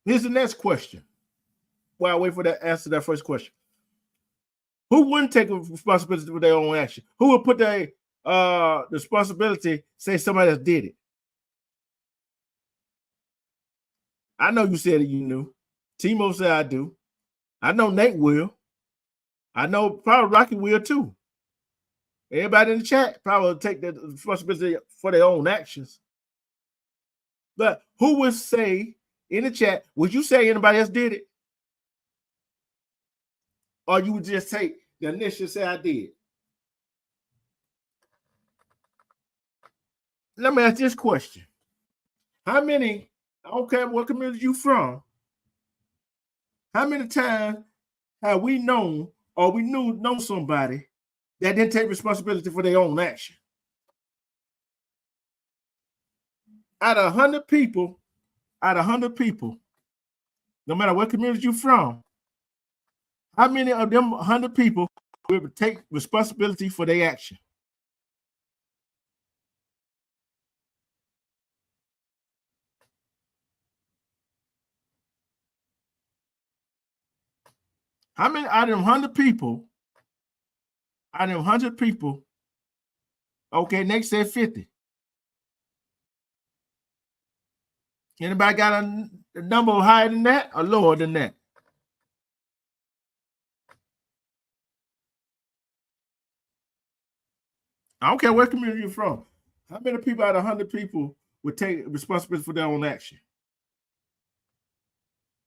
Here's the next question. While I wait for that answer to that first question. Who wouldn't take responsibility for their own action? Who would put their responsibility, say somebody else did it? I know you said it, you knew. Timo said I do. I know Nate will. I know probably Rocky will too. Everybody in the chat probably will take the responsibility for their own actions. But who would say in the chat, would you say anybody else did it? Or you would just take the initial say I did? Let me ask this question. How many, I don't care what community you from, how many times have we known or we know somebody that didn't take responsibility for their own action? Out of 100 people, no matter what community you're from, how many of them 100 people will take responsibility for their action? How many out of them 100 people, okay, next said 50. Anybody got a number higher than that or lower than that? I don't care what community you're from. How many people out of 100 people would take responsibility for their own action?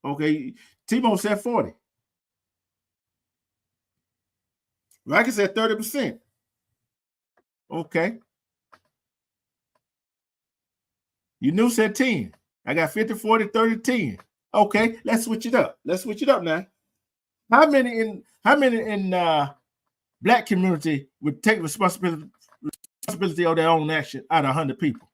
Okay, Timo said 40. Rocky said 30%. Okay. You knew said 10. I got 50, 40, 30, 10. Okay, let's switch it up. Now. How many in Black community would take responsibility of their own action out of 100 people?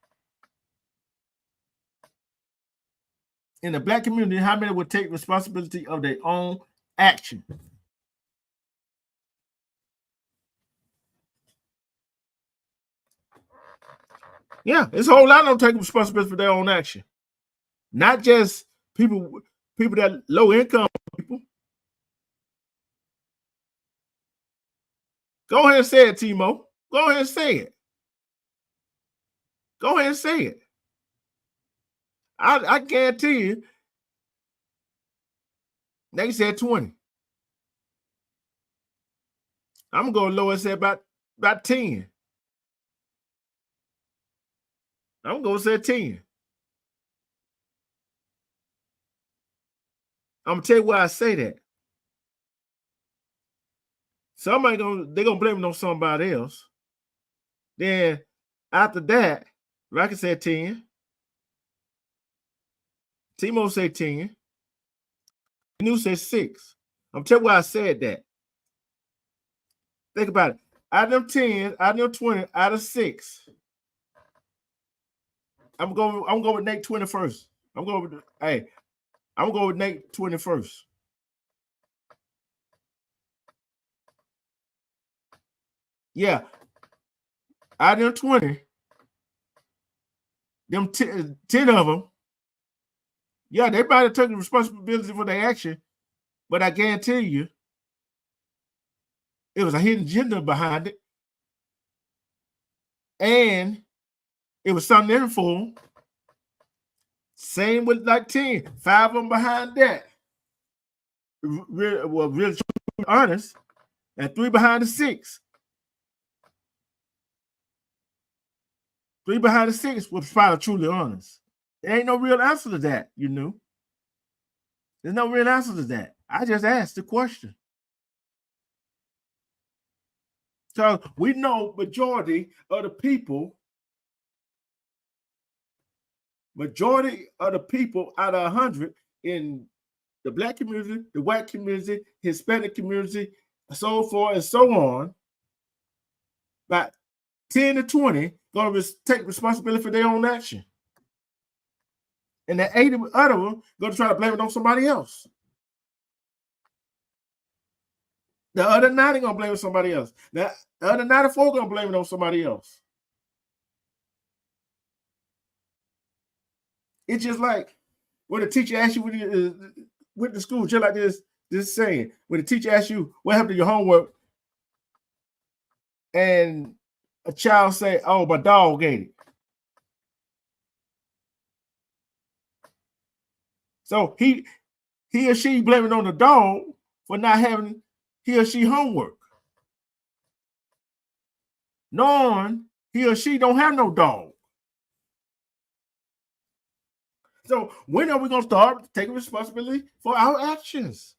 In the Black community, how many would take responsibility of their own action? Yeah, it's a whole lot of them taking responsibility for their own action. Not just people that low income people. Go ahead and say it, Timo. Go ahead and say it. I guarantee you, they said 20. I'm going to lower and say about 10. I'm going to say 10. I'm going to tell you why I say that. They're gonna blame it on somebody else. Then after that, Rocky said 10. Timo said 10. New said 6. I'm telling you why I said that. Think about it. Out of them 10, out of them 20, out of 6. I'm going with Nate 21st. I'm going with Nate 21st. Yeah. Out of them 20, them 10 of them Yeah, they might have taken responsibility for their action, but I guarantee you, it was a hidden agenda behind it. And it was something in it for them. Same with like 10. 5 of them behind that. Really honest. And 3 behind the 6. 3 behind the 6 was probably truly honest. There ain't no real answer to that, you know. There's no real answer to that. I just asked the question. So we know majority of the people out of 100 in the Black community, the white community, Hispanic community, so forth and so on, about 10 to 20 going to take responsibility for their own action. And the 80 other them going to try to blame it on somebody else. The other 90 going to blame it on somebody else. The other 94 going to blame it on somebody else. It's just like when the teacher asks you when you went to school, just like this saying, when the teacher asks you what happened to your homework, and a child say, "Oh, my dog ate it." So he or she blaming on the dog for not having he or she homework, knowing he or she don't have no dog. So when are we going to start taking responsibility for our actions?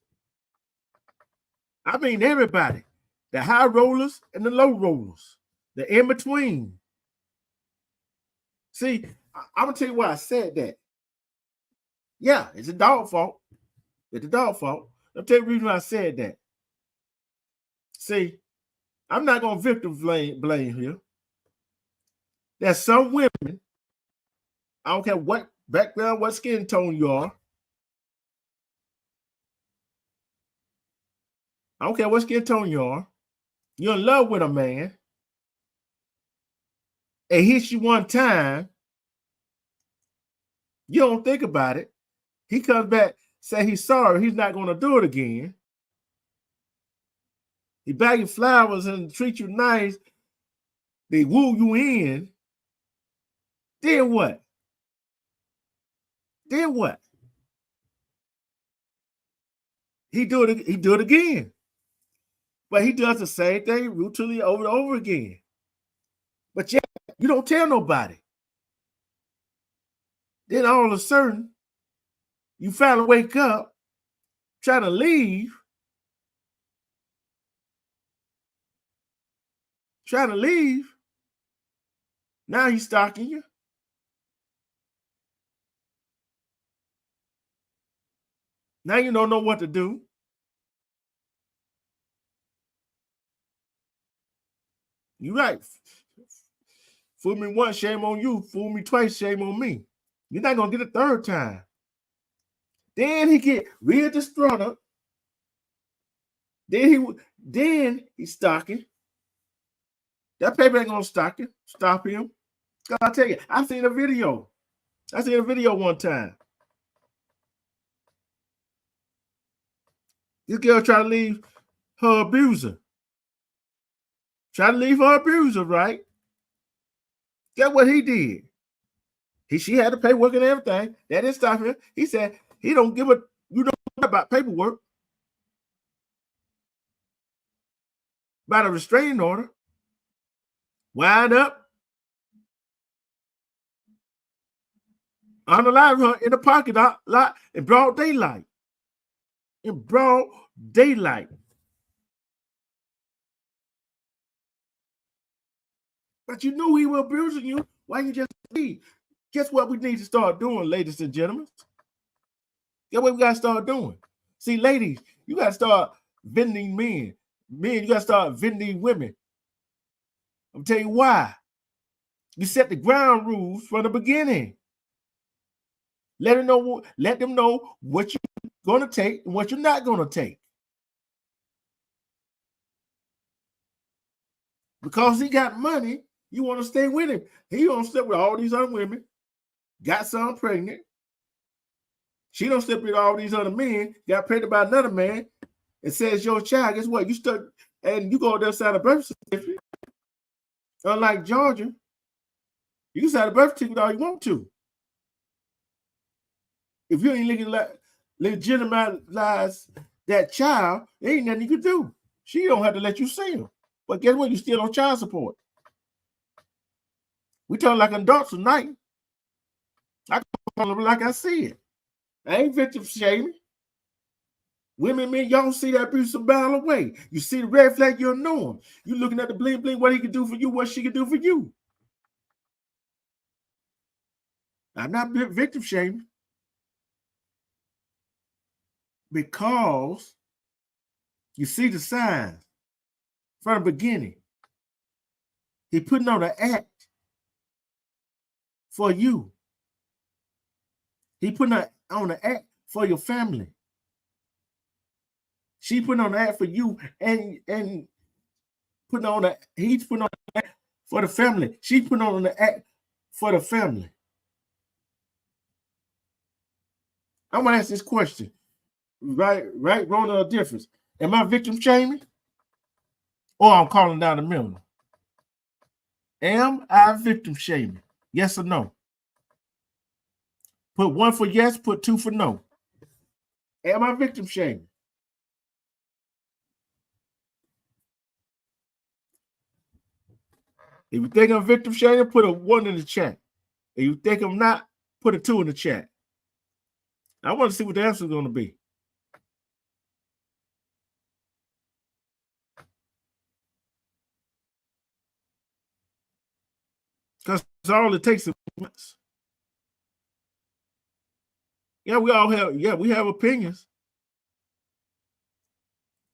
I mean everybody, the high rollers and the low rollers, the in-between. See, I'm going to tell you why I said that. Yeah, it's a dog fault. It's a dog fault. I'll tell you the reason why I said that. See, I'm not going to victim blame here. There's some women, I don't care what background, what skin tone you are. I don't care what skin tone you are. You're in love with a man. It hits you one time. You don't think about it. He comes back, say he's sorry. He's not going to do it again. He buy you flowers and treat you nice. They woo you in. Then what? Then what? He do it again. But he does the same thing routinely over and over again. But yeah, you don't tell nobody. Then all of a sudden, you finally wake up, trying to leave. Now he's stalking you. Now you don't know what to do. You're right. Fool me once, shame on you. Fool me twice, shame on me. You're not going to get a third time. Then he get real distraught. Then he's stalking. That paper ain't going to stop him. I'll tell you, I seen a video one time. This girl tried to leave her abuser. Right? Guess what he did? She had to pay work and everything. That didn't stop him. He said he don't give a about paperwork. About a restraining order. Wind up. Unalive her in the parking lot in broad daylight. But you knew he was abusing you. Why you just leave? Guess what we need to start doing, ladies and gentlemen? Guess what we got to start doing? See, ladies, you got to start vending men. Men, you got to start vending women. I'm tell you why. You set the ground rules from the beginning. Let them know what you're going to take and what you're not going to take. Because he got money, you want to stay with him. He don't stay with all these other women. Got some pregnant. She don't step with all these other men, got pregnant by another man, and says your child. Guess what? You start and you go there sign a birth certificate. Unlike Georgia, you can sign a birth certificate all you want to. If you ain't legitimize that child, there ain't nothing you can do. She don't have to let you see him. But guess what? You still on child support. We talk like adults tonight. I call them like I said. I ain't victim shaming. Women, men, y'all see that abuse a mile away. You see the red flag, you'll know him. You looking at the bling bling, what he can do for you, what she can do for you. I'm not victim shaming. Because you see the signs from the beginning. He putting on an act for you. He putting on an act for your family. She putting on an act for you and putting on he's putting on an act for the family. She putting on an act for the family. I'm gonna ask this question. Right, wrong, or difference. Am I victim shaming? Or I'm calling down the middle? Am I victim shaming? Yes or no? Put 1 for yes, put 2 for no. Am I victim shaming? If you think I'm victim shaming, put a 1 in the chat. If you think I'm not, put a 2 in the chat. I want to see what the answer is going to be. Because all it takes is once. Yeah, we have opinions.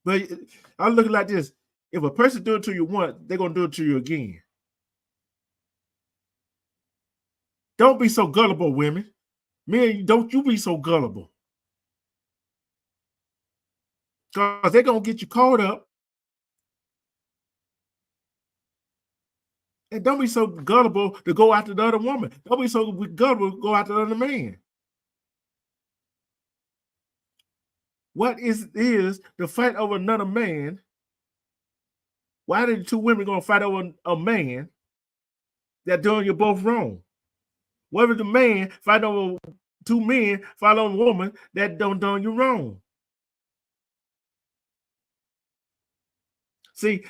But I look like this. If a person do it to you once, they're going to do it to you again. Don't be so gullible, women. Men, don't you be so gullible. Because they're going to get you caught up. And don't be so gullible to go after the other woman. Don't be so gullible to go after the other man. What is the fight over another man? Why are the 2 women going to fight over a man that doing you both wrong? What if the man fight over 2 men, fight over a woman that don't do you wrong? See,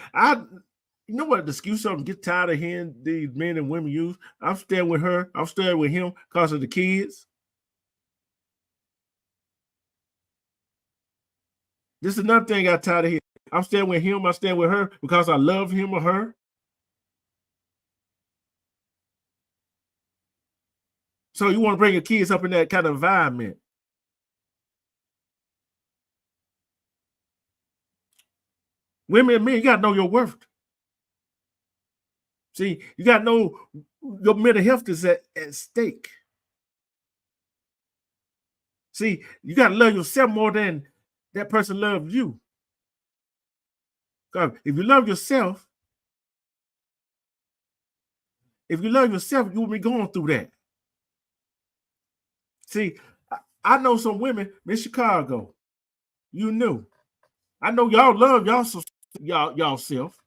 you know what the excuse I'm get tired of hearing these men and women use? I'm staying with her. I'm staying with him because of the kids. This is another thing I got tired of hearing. I'm staying with him. I'm staying with her because I love him or her. So you want to bring your kids up in that kind of environment. Women and men, you got to know your worth. See, you got to know your mental health is at stake. See, you got to love yourself more than that person loves you. Because if you love yourself, you will be going through that. See, I know some women in Chicago. You knew. I know y'all love y'all self.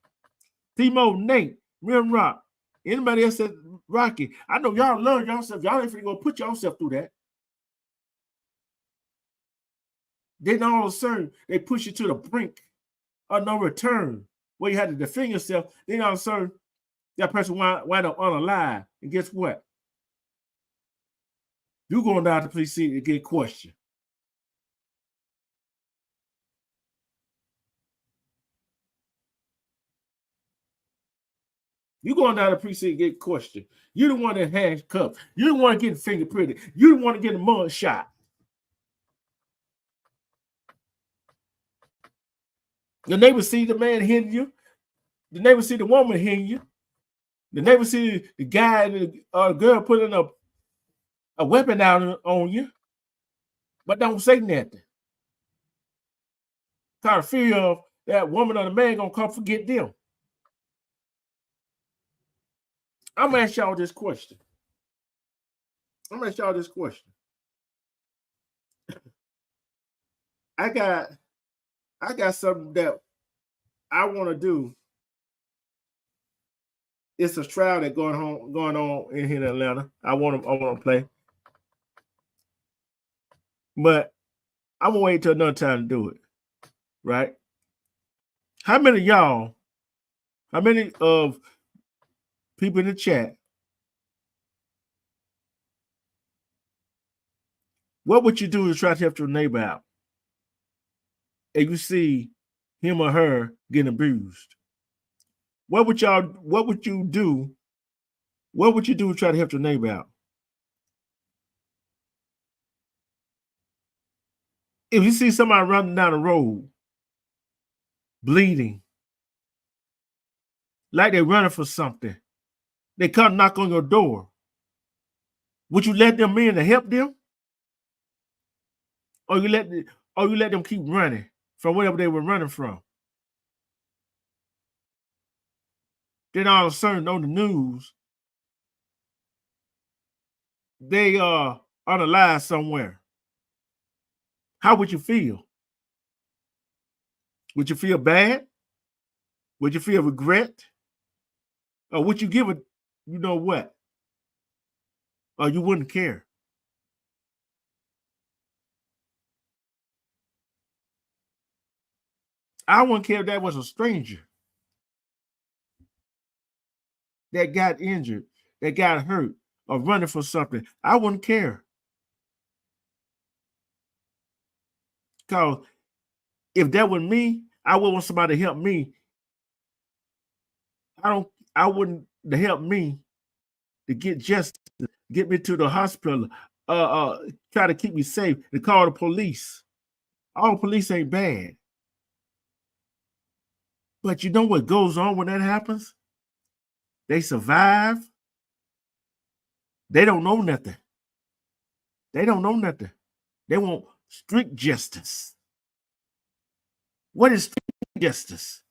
Timo, Nate, Rim Rock, anybody else that Rocky. I know y'all love yourself. Y'all ain't gonna put yourself through that. Then all of a sudden they push you to the brink of no return, where you had to defend yourself. Then all of a sudden that person wind up unalive, and guess what? You going down to the police seat to get questioned. You going down to the precinct and get questioned. You the one that handcuffed. You the one getting fingerprinted. You the one to get a mug shot. The neighbor see the man hitting you. The neighbor see the woman hitting you. The neighbor see the guy and the girl putting a weapon out on you, but don't say nothing. Kind of fear of that woman or the man gonna come forget them. I'm gonna ask y'all this question. I got something that I want to do. It's a trial that going on in here in Atlanta. I want to play, but I'm gonna wait till another time to do it. Right? How many of y'all? How many of people in the chat? What would you do to try to help your neighbor out? And you see him or her getting abused. What would you do? What would you do to try to help your neighbor out? If you see somebody running down the road, bleeding, like they're running for something, they come knock on your door, would you let them in to help them? Or you let them keep running from whatever they were running from? Then all of a sudden on the news, they are unalive somewhere. How would you feel? Would you feel bad? Would you feel regret? Or would you give it, you know what? Or you wouldn't care? I wouldn't care if that was a stranger that got injured, that got hurt, or running for something. I wouldn't care. Because if that was me, I would want somebody to help me. I wouldn't to help me to get justice, get me to the hospital, try to keep me safe, to call the police. All police ain't bad. But you know what goes on when that happens? They survive. They don't know nothing. They don't know nothing. They want strict justice. What is strict justice?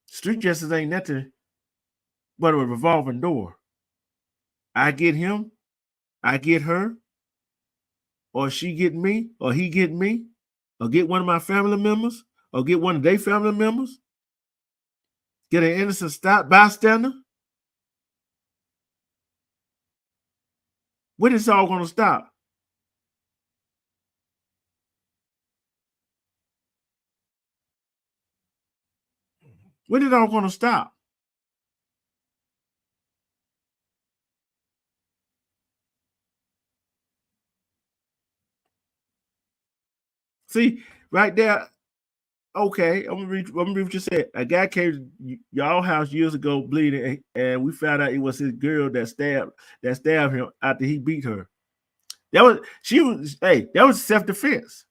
Strict justice ain't nothing but a revolving door. I get him, I get her, or she get me, or he get me, or get one of my family members, or get one of their family members, get an innocent bystander. When is it all going to stop? When is it all going to stop? See, right there. Okay, I'm gonna read what you said. A guy came to y'all house years ago bleeding, and we found out it was his girl that stabbed him after he beat her. That was self-defense.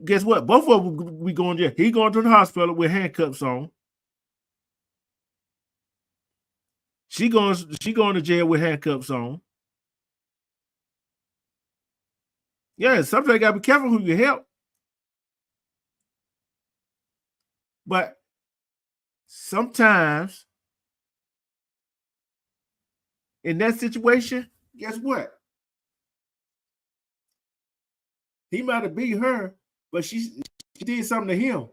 Guess what? Both of them we going to jail. He going to the hospital with handcuffs on. She going to jail with handcuffs on. Yeah, sometimes you gotta be careful who you help. But sometimes in that situation, guess what? He might have beat her, but she did something to him.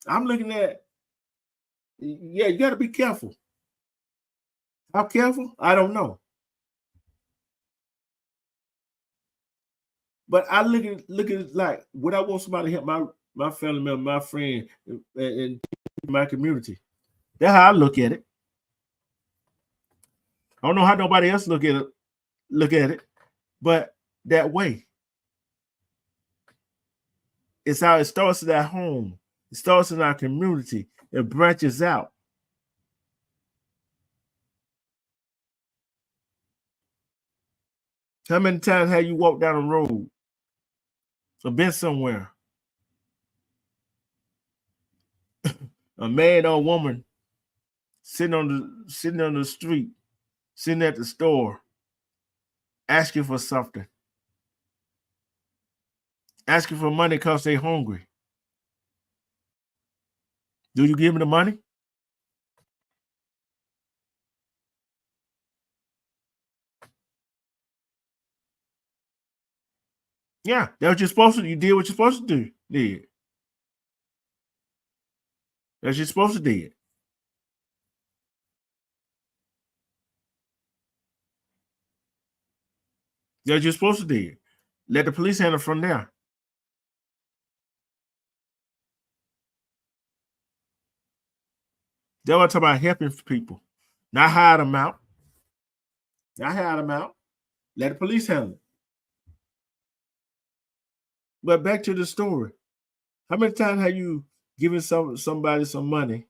I'm looking at, yeah, you got to be careful. How careful? I don't know. But I look at it like, would I want somebody to help my family member, my friend, and my community? That's how I look at it. I don't know how nobody else look at it, but that way. It's how it starts at home. It starts in our community. It branches out. How many times have you walked down the road or been somewhere? A man or a woman sitting on the street, sitting at the store, asking for something, asking for money because they're hungry. Do you give them the money? Yeah, that's what you're supposed to. You did what you're supposed to do. Did. That's what you're supposed to do. That's what you're supposed to do. Let the police handle it from there. That's what I'm talking about, helping people. Not hide them out. Not hide them out. Let the police handle it. But back to the story. How many times have you given somebody some money,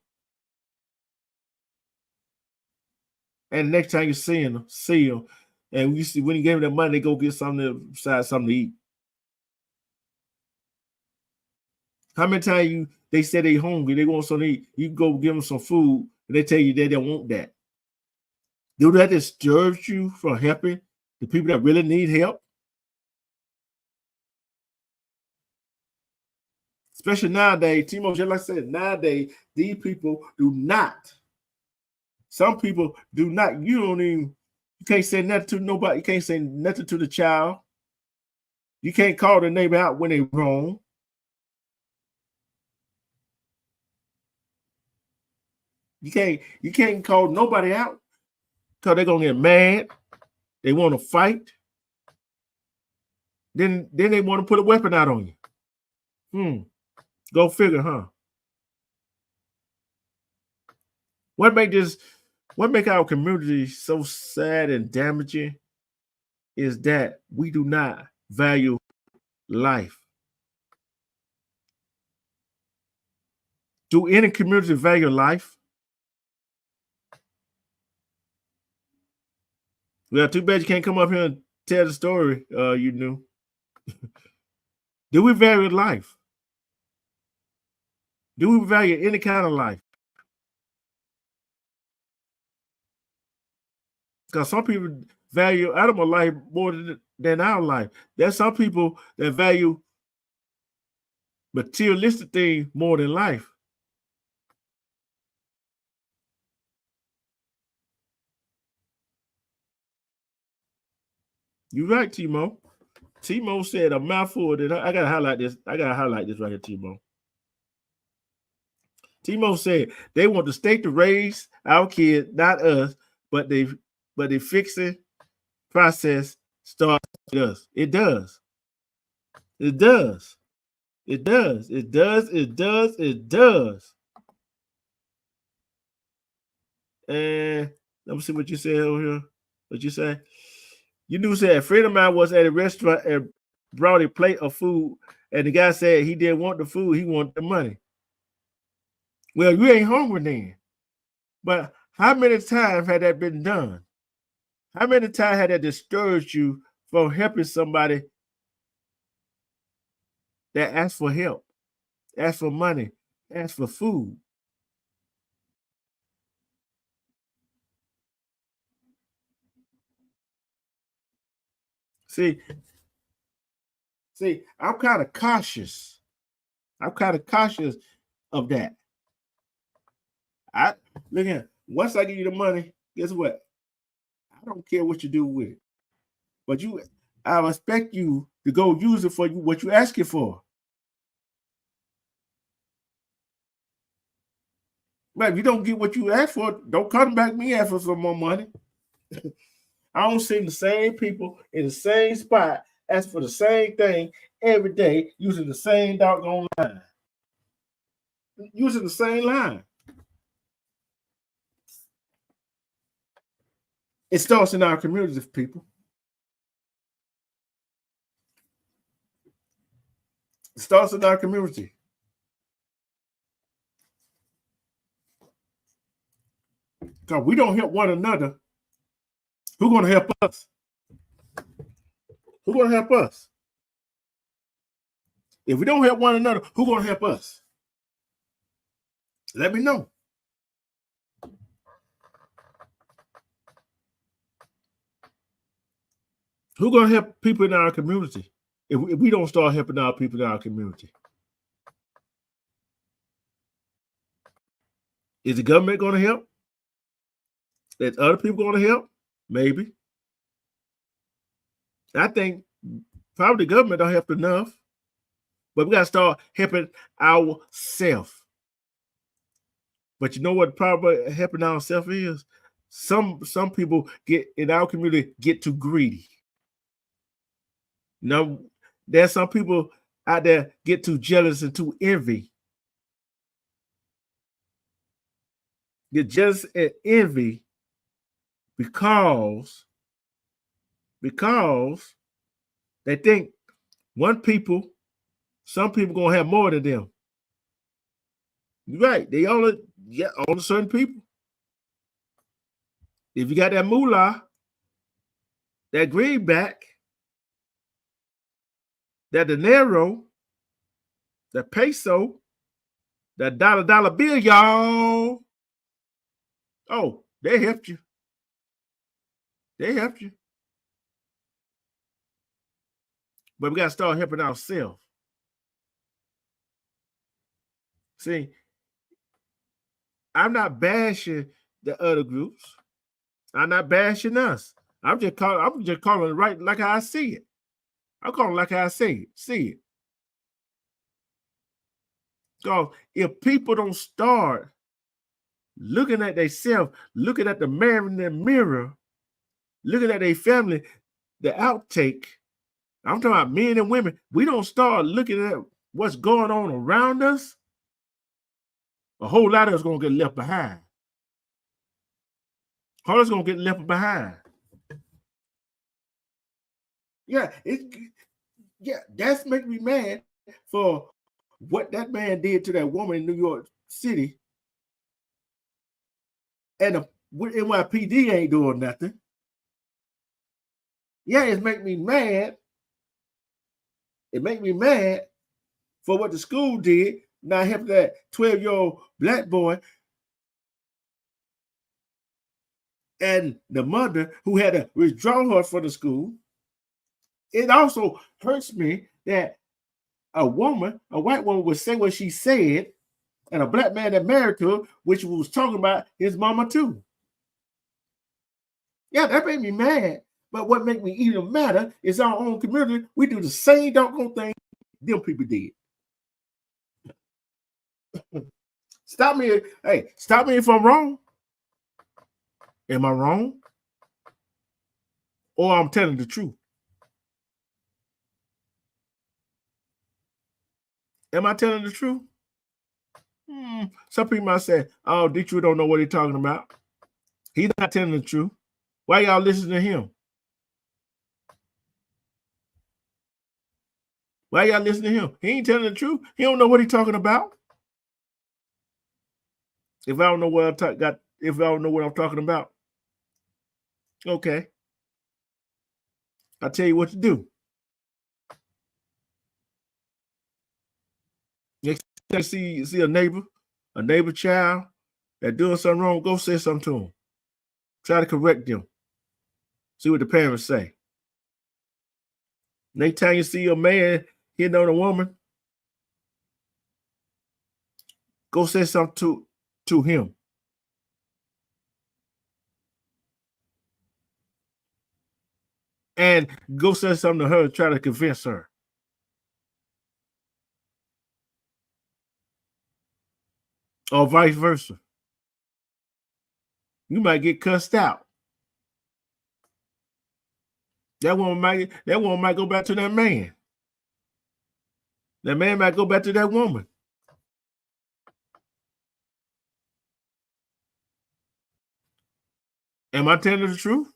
and the next time you see them, and you see when you gave them the money, they go get something to eat? How many times they say they hungry, they want something to eat, you go give them some food, and they tell you they don't want that? Do that disturb you from helping the people that really need help? Especially nowadays, Timo, just like I said, nowadays, these people do not. Some people do not. You can't say nothing to nobody. You can't say nothing to the child. You can't call the neighbor out when they're wrong. You can't call nobody out because they're gonna get mad. They want to fight. Then they want to put a weapon out on you. Go figure, huh? What make our community so sad and damaging is that we do not value life. Do any community value life? Well, too bad you can't come up here and tell the story you knew. Do we value life? Do we value any kind of life? Because some people value animal life more than our life. There's some people that value materialistic things more than life. You're right, Timo. Timo said a mouthful. That I gotta highlight this. I gotta highlight this right here, Timo. Timo said they want the state to raise our kids, not us, but the fixing process starts with us. It does. It does. It does. It does. It does. It does. And let me see what you said over here. What you say? You knew said a friend of mine was at a restaurant and brought a plate of food, and the guy said he didn't want the food, he wanted the money. Well, you ain't hungry then. But how many times had that been done? How many times had that discouraged you from helping somebody that asked for help, asked for money, asked for food? See, I'm kind of cautious. I'm kind of cautious of that. Look at, once I give you the money, guess what? I don't care what you do with it. But I expect you to go use it for what you asking for. But if you don't get what you ask for, don't come back to me ask for some more money. I don't see the same people in the same spot ask for the same thing every day using the same doggone line. Using the same line. It starts in our communities, people. It starts in our community. Because we don't help one another. Who's going to help us? Who's going to help us? If we don't help one another, who's going to help us? Let me know. Who's going to help people in our community if we don't start helping our people in our community? Is the government going to help? Is other people going to help? Maybe. I think Probably the government don't help enough. But we got to start helping ourselves. But you know what probably helping ourselves is? Some people get in our community get too greedy. Now, there's some people out there get too jealous and too envy. Get jealous and envy because they think some people gonna have more than them. Right? They only certain people. If you got that moolah, that greenback, that dinero, that peso, that dollar bill, y'all. Oh, they helped you. They helped you. But we got to start helping ourselves. See, I'm not bashing the other groups. I'm not bashing us. I'm just calling it right like how I see it. I'm calling it like how I see it. Because if people don't start looking at themselves, looking at the man in the mirror, looking at their family, the outtake, I'm talking about men and women, we don't start looking at what's going on around us, a whole lot of us going to get left behind. All us going to get left behind. Yeah, that's making me mad for what that man did to that woman in New York City. And the NYPD ain't doing nothing. Yeah, it make me mad. It make me mad for what the school did, not helping that 12-year-old black boy and the mother who had to withdraw her from the school. It also hurts me that a white woman would say what she said, and a black man that married to her, which was talking about his mama too. Yeah, that made me mad. But what made me even madder is our own community. We do the same doggone thing them people did. Stop me. Hey, stop me if I'm wrong. Am I wrong? Or I'm telling the truth? Am I telling the truth? Some people might say, oh, Detroit don't know what he's talking about. He's not telling the truth. Why y'all listening to him? Why y'all listening to him? He ain't telling the truth. He don't know what he's talking about. If I don't know what I'm talking about, okay. I'll tell you what to do. Next time you see a neighbor child that doing something wrong, go say something to them. Try to correct them. See what the parents say. Next time you see a man hitting on a woman, go say something to him. And go say something to her and try to convince her. Or vice versa. You might get cussed out. That woman might go back to that man. That man might go back to that woman. Am I telling the truth?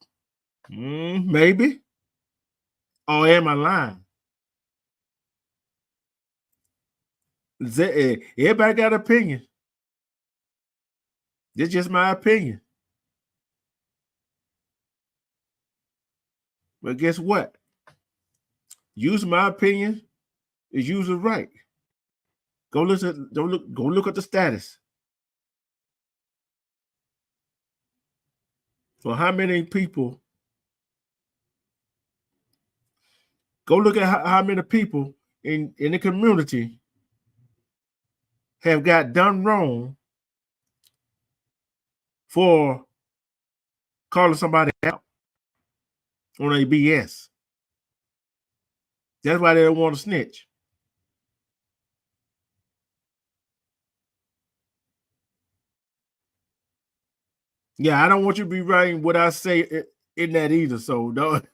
Maybe. Or am I lying? Everybody got an opinion. This is just my opinion. But guess what? Using my opinion is usually right. Go look at the status. For how many people? Go look at how many people in the community have got done wrong for calling somebody out on a BS. That's why they don't want to snitch. Yeah, I don't want you to be writing what I say in that either. So don't.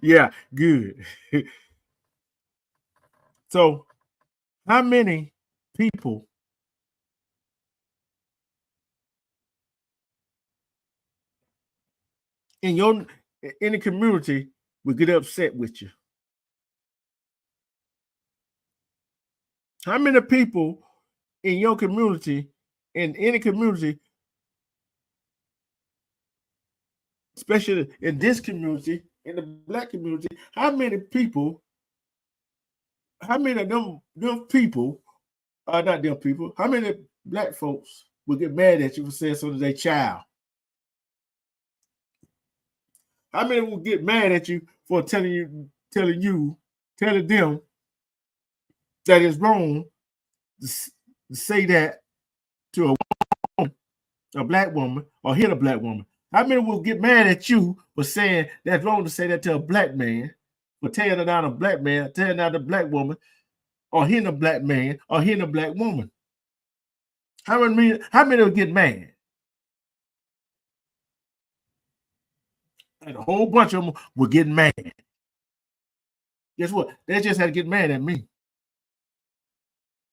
Yeah, good. So, how many people in the community would get upset with you? How many people in your community, in any community, especially in this community, in the Black community, how many people, how many of them people, not them people, how many Black folks would get mad at you for saying something to their child? How many will get mad at you for telling them that it's wrong to say that to a Black woman or hit a Black woman? How many will get mad at you for saying that's wrong to say that to a Black man, for tearing down a Black man, tearing down a Black woman, or hitting a Black man, or hitting a Black woman? How many will get mad? And a whole bunch of them were getting mad. Guess what? They just had to get mad at me.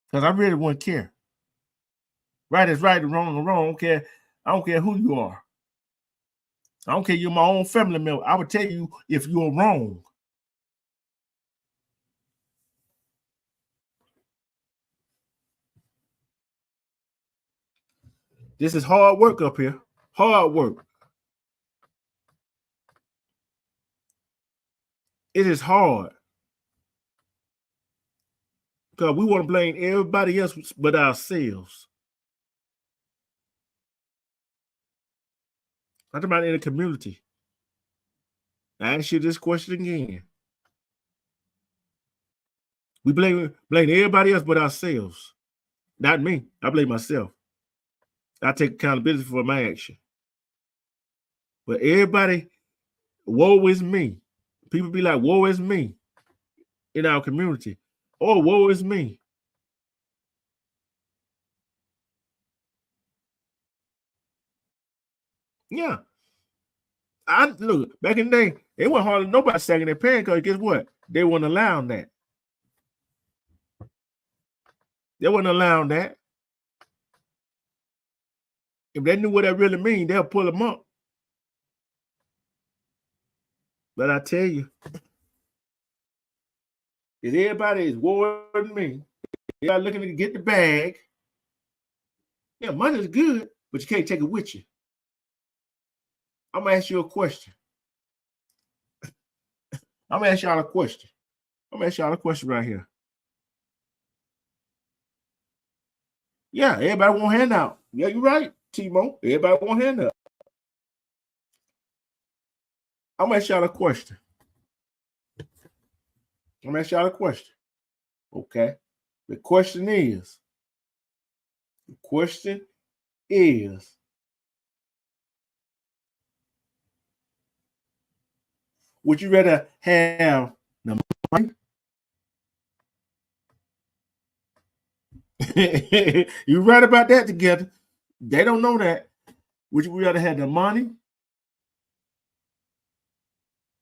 Because I really wouldn't care. Right is right and wrong is wrong. I don't care who you are. I don't care, you're my own family member. I would tell you if you're wrong. This is hard work up here. Hard work. It is hard. Because we want to blame everybody else but ourselves. I'm talking about in the community. I ask you this question again. We blame everybody else but ourselves. Not me. I blame myself. I take accountability for my action. But everybody, woe is me. People be like, woe is me in our community. Oh, woe is me. Yeah. Look, back in the day, it wasn't hardly nobody sagging their pants because guess what? They weren't allowing that. They weren't allowing that. If they knew what that really means, they'll pull them up. But I tell you, if everybody is warning me, they are looking to get the bag. Yeah, money's good, but you can't take it with you. I'm gonna ask you a question. I'm gonna ask y'all a question. I'm gonna ask y'all a question right here. Yeah, everybody want handout. Yeah, you're right, Timo. Everybody want handout. I'm gonna ask y'all a question. Okay. The question is, would you rather have the money? You right about that together. They don't know that. Would you rather have the money?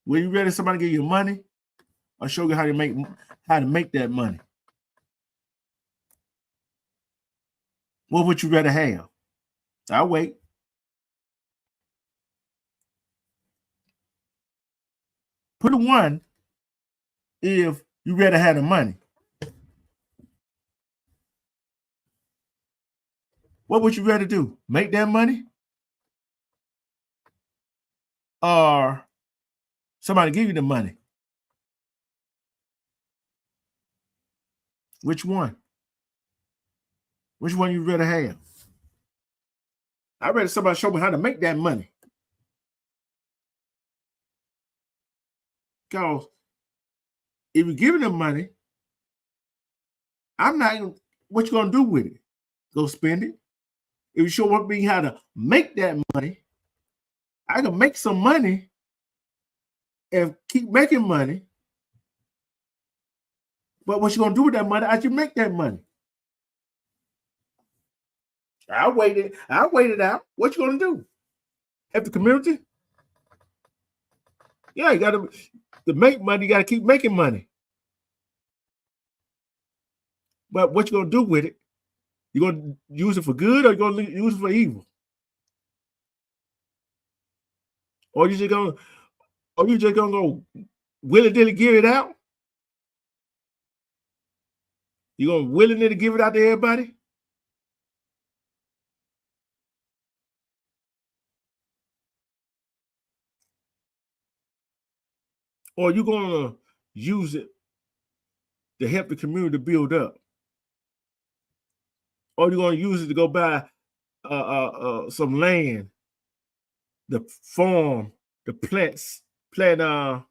Would you rather somebody give you money or show you how to make that money? What would you rather have? I'll wait. Put a 1 if you rather have the money. What would you rather do? Make that money? Or somebody give you the money? Which one? Which one you rather have? I'd rather somebody show me how to make that money. Because if you're giving them money, I'm not even, what you gonna do with it? Go spend it? If you show me how to make that money, I can make some money and keep making money But what you gonna do with that money as you make that money? I'll wait it out. What you gonna do? Help the community? Yeah, you gotta to make money, you gotta keep making money. But what you gonna do with it? You gonna use it for good or you gonna use it for evil? Or you just gonna go willy-nilly give it out? You gonna willy-nilly give it out to everybody? Or you gonna use it to help the community build up? Or you gonna use it to go buy some land, the farm, the plant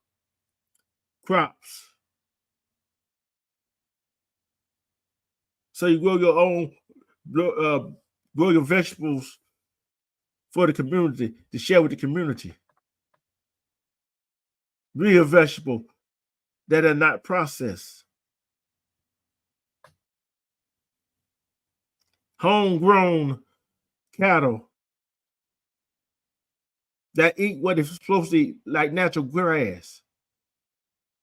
crops. So you grow your own, grow your vegetables for the community to share with the community. Real vegetable that are not processed. Homegrown cattle that eat what it's supposed to eat, like natural grass.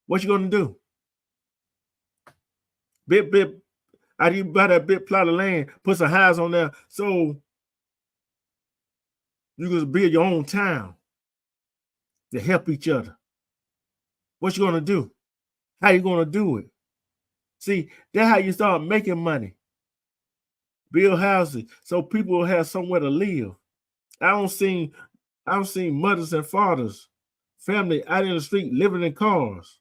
What you gonna do? How do you buy that big plot of land, put some houses on there so you can build your own town to help each other? What you gonna do? How you gonna do it? See, that's how you start making money. Build houses so people will have somewhere to live. I don't see mothers and fathers, family out in the street living in cars.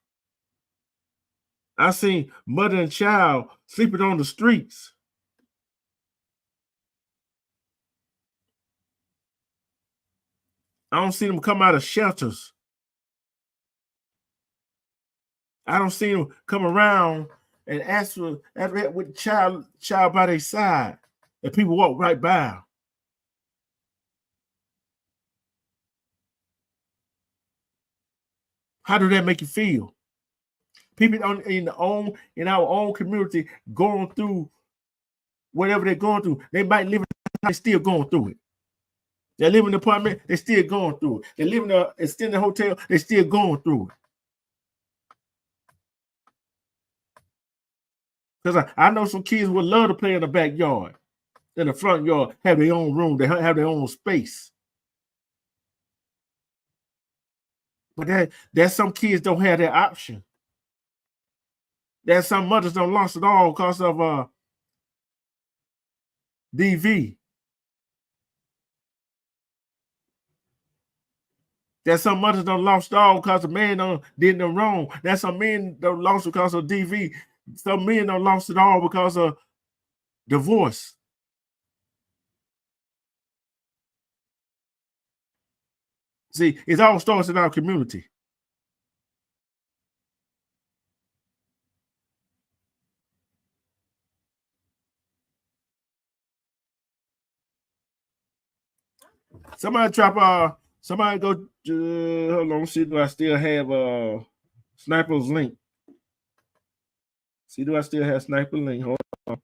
I seen mother and child sleeping on the streets. I don't see them come out of shelters. I don't see them come around and ask for with child by their side, and people walk right by them. How does that make you feel? People in our own community going through whatever they're going through. They might live in the house, they're still going through it. They live in an apartment, they're still going through it. They live in an extended hotel, they're still going through it. Because I know some kids would love to play in the backyard, in the front yard, have their own room, they have their own space. But that some kids don't have that option. That some mothers don't lost it all because of DV. That some mothers don't lost it all because the man did them wrong. That some men don't lost it because of DV. Some men don't lost it all because of divorce. See, it all starts in our community. Somebody drop somebody go hold on, see, do I still have Sniper's link? See, do I still have Sniper link? Hold on.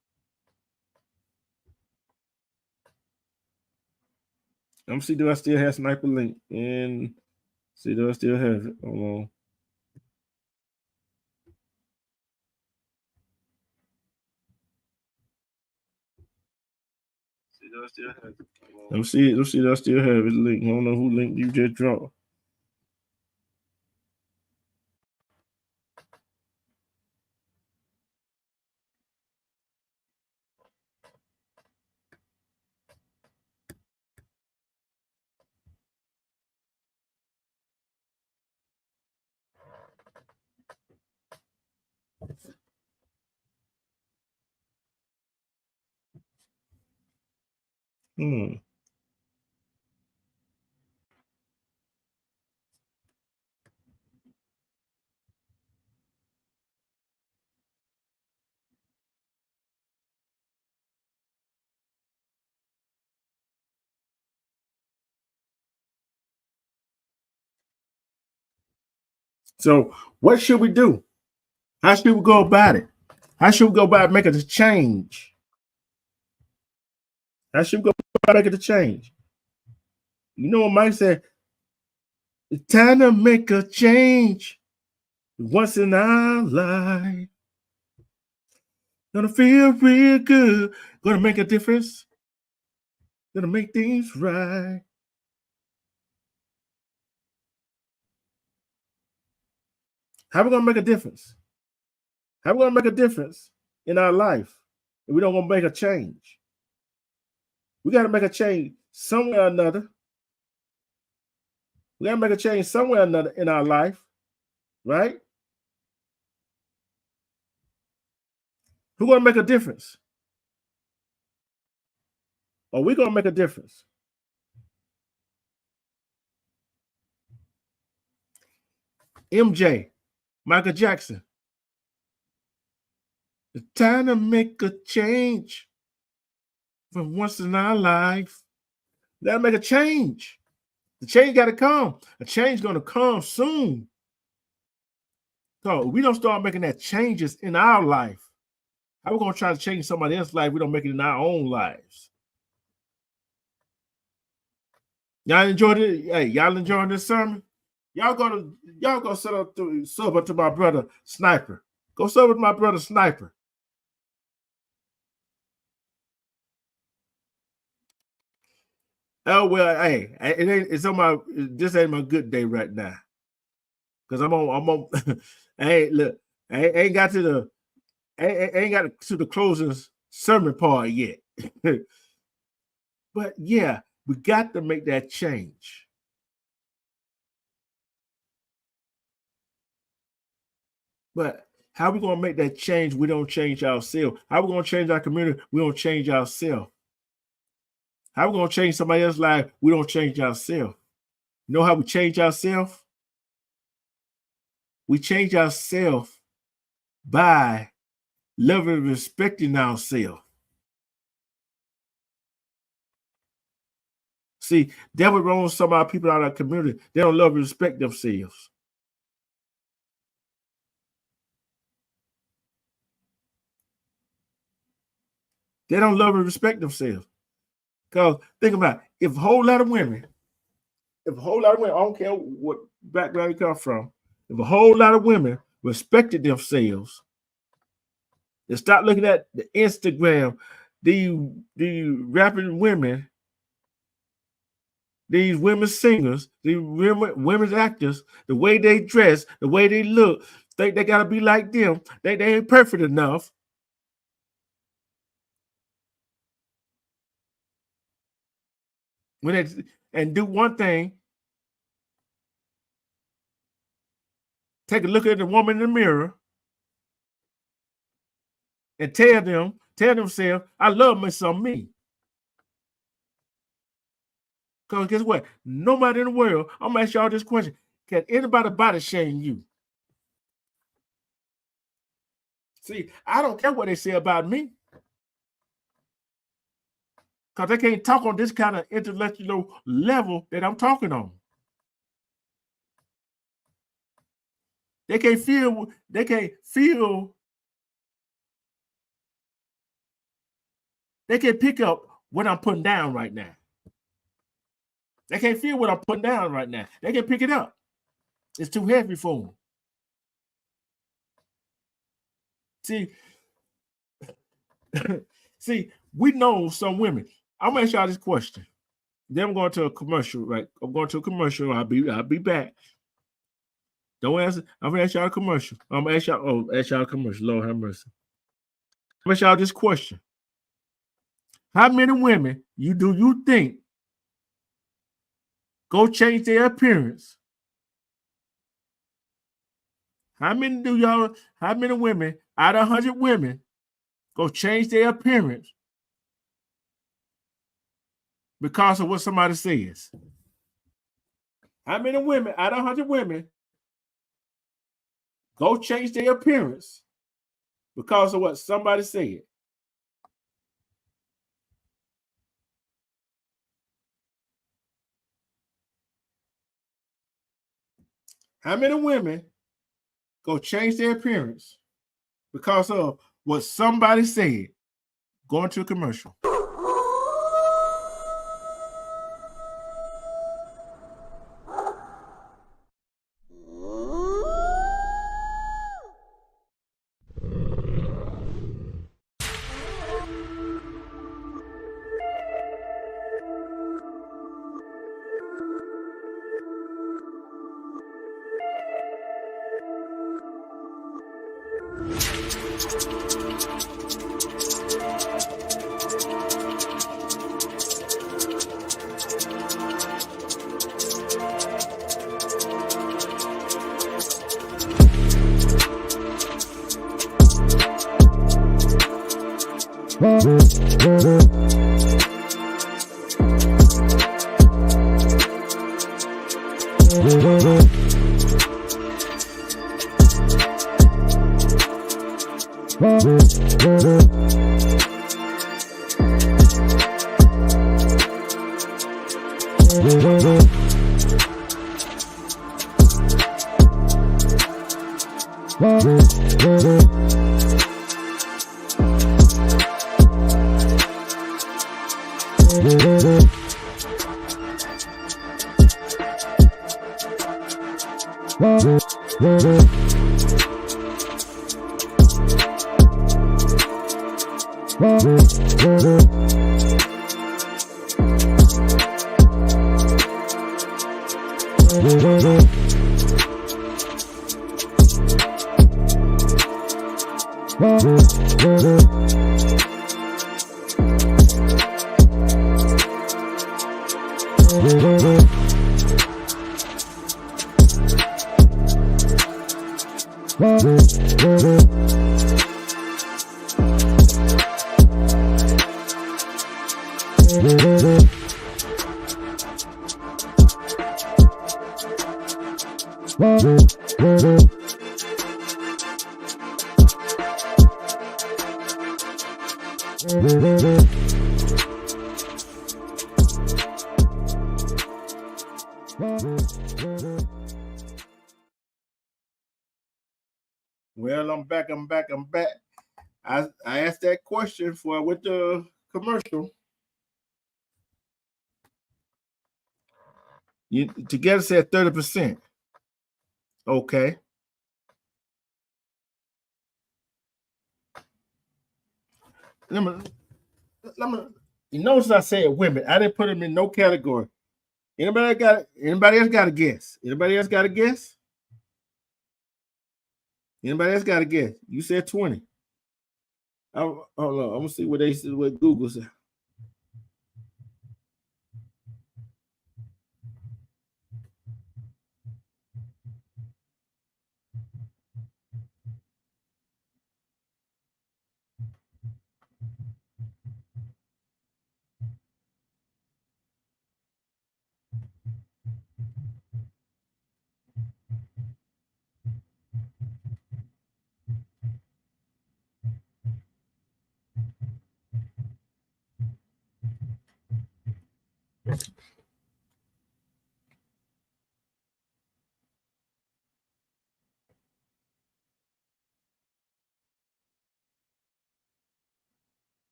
I'm see, do I still have Sniper link? And see, do I still have it? Hold on. See, do I still have it? Let's see, do I still have it link? I don't know who link you just dropped. So what should we do? How should we go about it? How should we go about making the change? How should we go about making the change? You know what Mike said? It's time to make a change once in our life. Gonna feel real good. Gonna make a difference. Gonna make things right. How are we gonna make a difference? How are we gonna make a difference in our life if we don't want to make a change? We gotta make a change somewhere or another. We gotta make a change somewhere or another in our life, right? Who's gonna make a difference? Are we gonna make a difference? MJ, Michael Jackson. It's time to make a change from once in our life. We gotta make a change. The change gotta come. A change gonna come soon. So we don't start making that changes in our life. How we gonna try to change somebody else's life? We don't make it in our own lives. Y'all enjoyed it? Hey, y'all enjoying this sermon? Y'all go sub up to my brother Sniper. Go sub with my brother Sniper. Oh well, hey, this ain't my good day right now. Cause I'm on hey, look, I ain't got to the closing sermon part yet. But yeah, we got to make that change. But how we gonna make that change? We don't change ourselves. How we gonna change our community? We don't change ourselves. How we gonna change somebody else's life? We don't change ourselves. You know how we change ourselves? We change ourselves by loving and respecting ourselves. See, that was wrong with some of our people out of our community. They don't love and respect themselves. They don't love and respect themselves. Because think about it, if a whole lot of women, I don't care what background you come from, if a whole lot of women respected themselves, and stop looking at the Instagram, the rapping women, these women singers, these women's actors, the way they dress, the way they look, they gotta be like them. They ain't perfect enough. And do one thing, take a look at the woman in the mirror and tell themselves, I love me some me. Because guess what? Nobody in the world, I'm gonna ask y'all this question. Can anybody body shame you? See, I don't care what they say about me. Because they can't talk on this kind of intellectual level that I'm talking on. They can't feel they can't pick up what I'm putting down right now. They can't feel what I'm putting down right now. They can pick it up. It's too heavy for them. See, we know some women. I'm gonna ask y'all this question. Then I'm going to a commercial, right? I'm going to a commercial. I'll be back. Don't answer. I'm gonna ask y'all a commercial. I'm gonna ask y'all a commercial. Lord have mercy. I'm gonna ask y'all this question. How many women do you think go change their appearance? How many women out of 100 women go change their appearance because of what somebody says? How many women out of 100 women go change their appearance because of what somebody said? How many women go change their appearance because of what somebody said. Going to a commercial. Well, I'm back. I asked that question before I went to commercial. You together said 30%. Okay. Let me, you notice I said women. I didn't put them in no category. Anybody else got a guess? Anybody else got a guess? Anybody else got a guess? You said 20. Hold on. I'm gonna see what what Google said.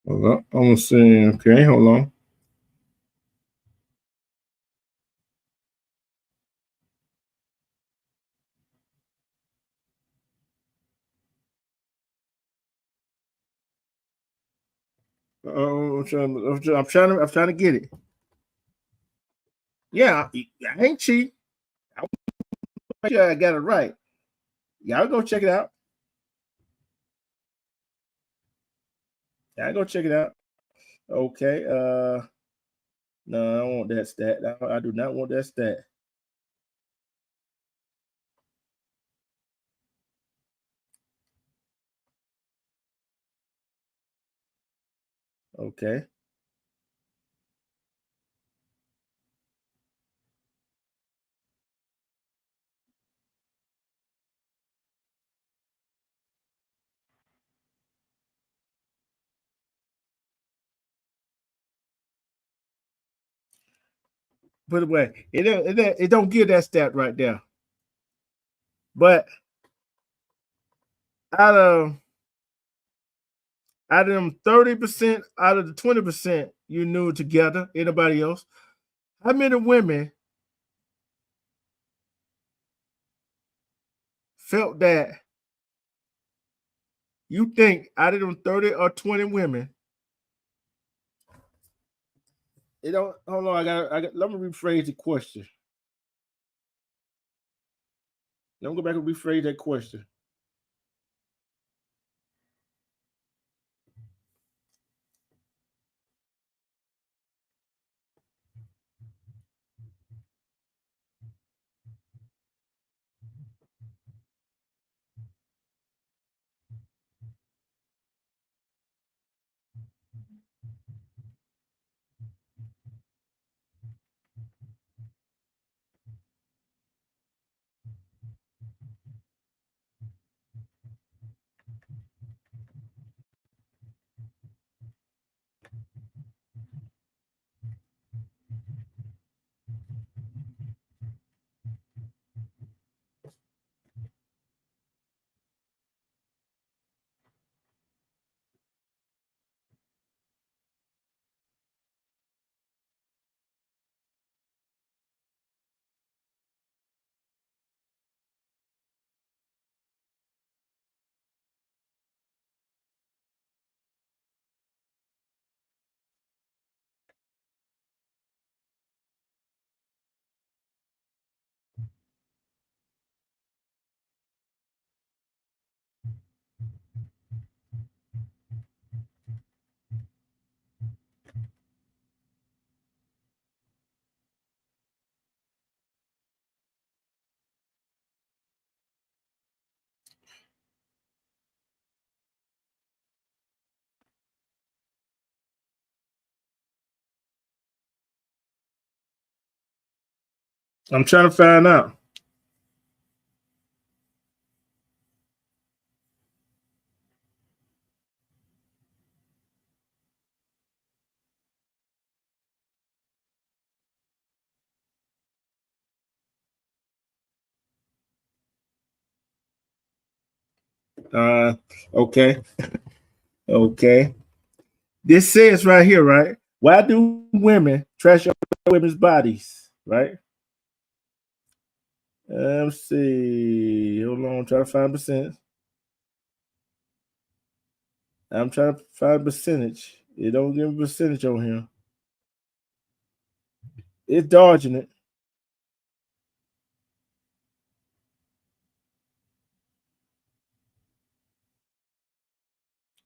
Hold on. I'm gonna see. Okay, hold on. I'm trying to get it. Yeah, I ain't cheat. I got it right. Y'all go check it out. Y'all go check it out. Okay. No, I don't want that stat. I do not want that stat. Okay. put it away. It don't give that stat right there. But out of them 30%, out of the 20% you knew together, anybody else, how many women felt that you think out of them 30 or 20 women, it don't hold on, I got let me rephrase the question. Let me go back and rephrase that question. I'm trying to find out. Okay. Okay. This says right here, right? Why do women trash up women's bodies? Right? Let's see. Hold on, I'm trying to find percent. I'm trying to find percentage. It don't give a percentage on here. It's dodging it.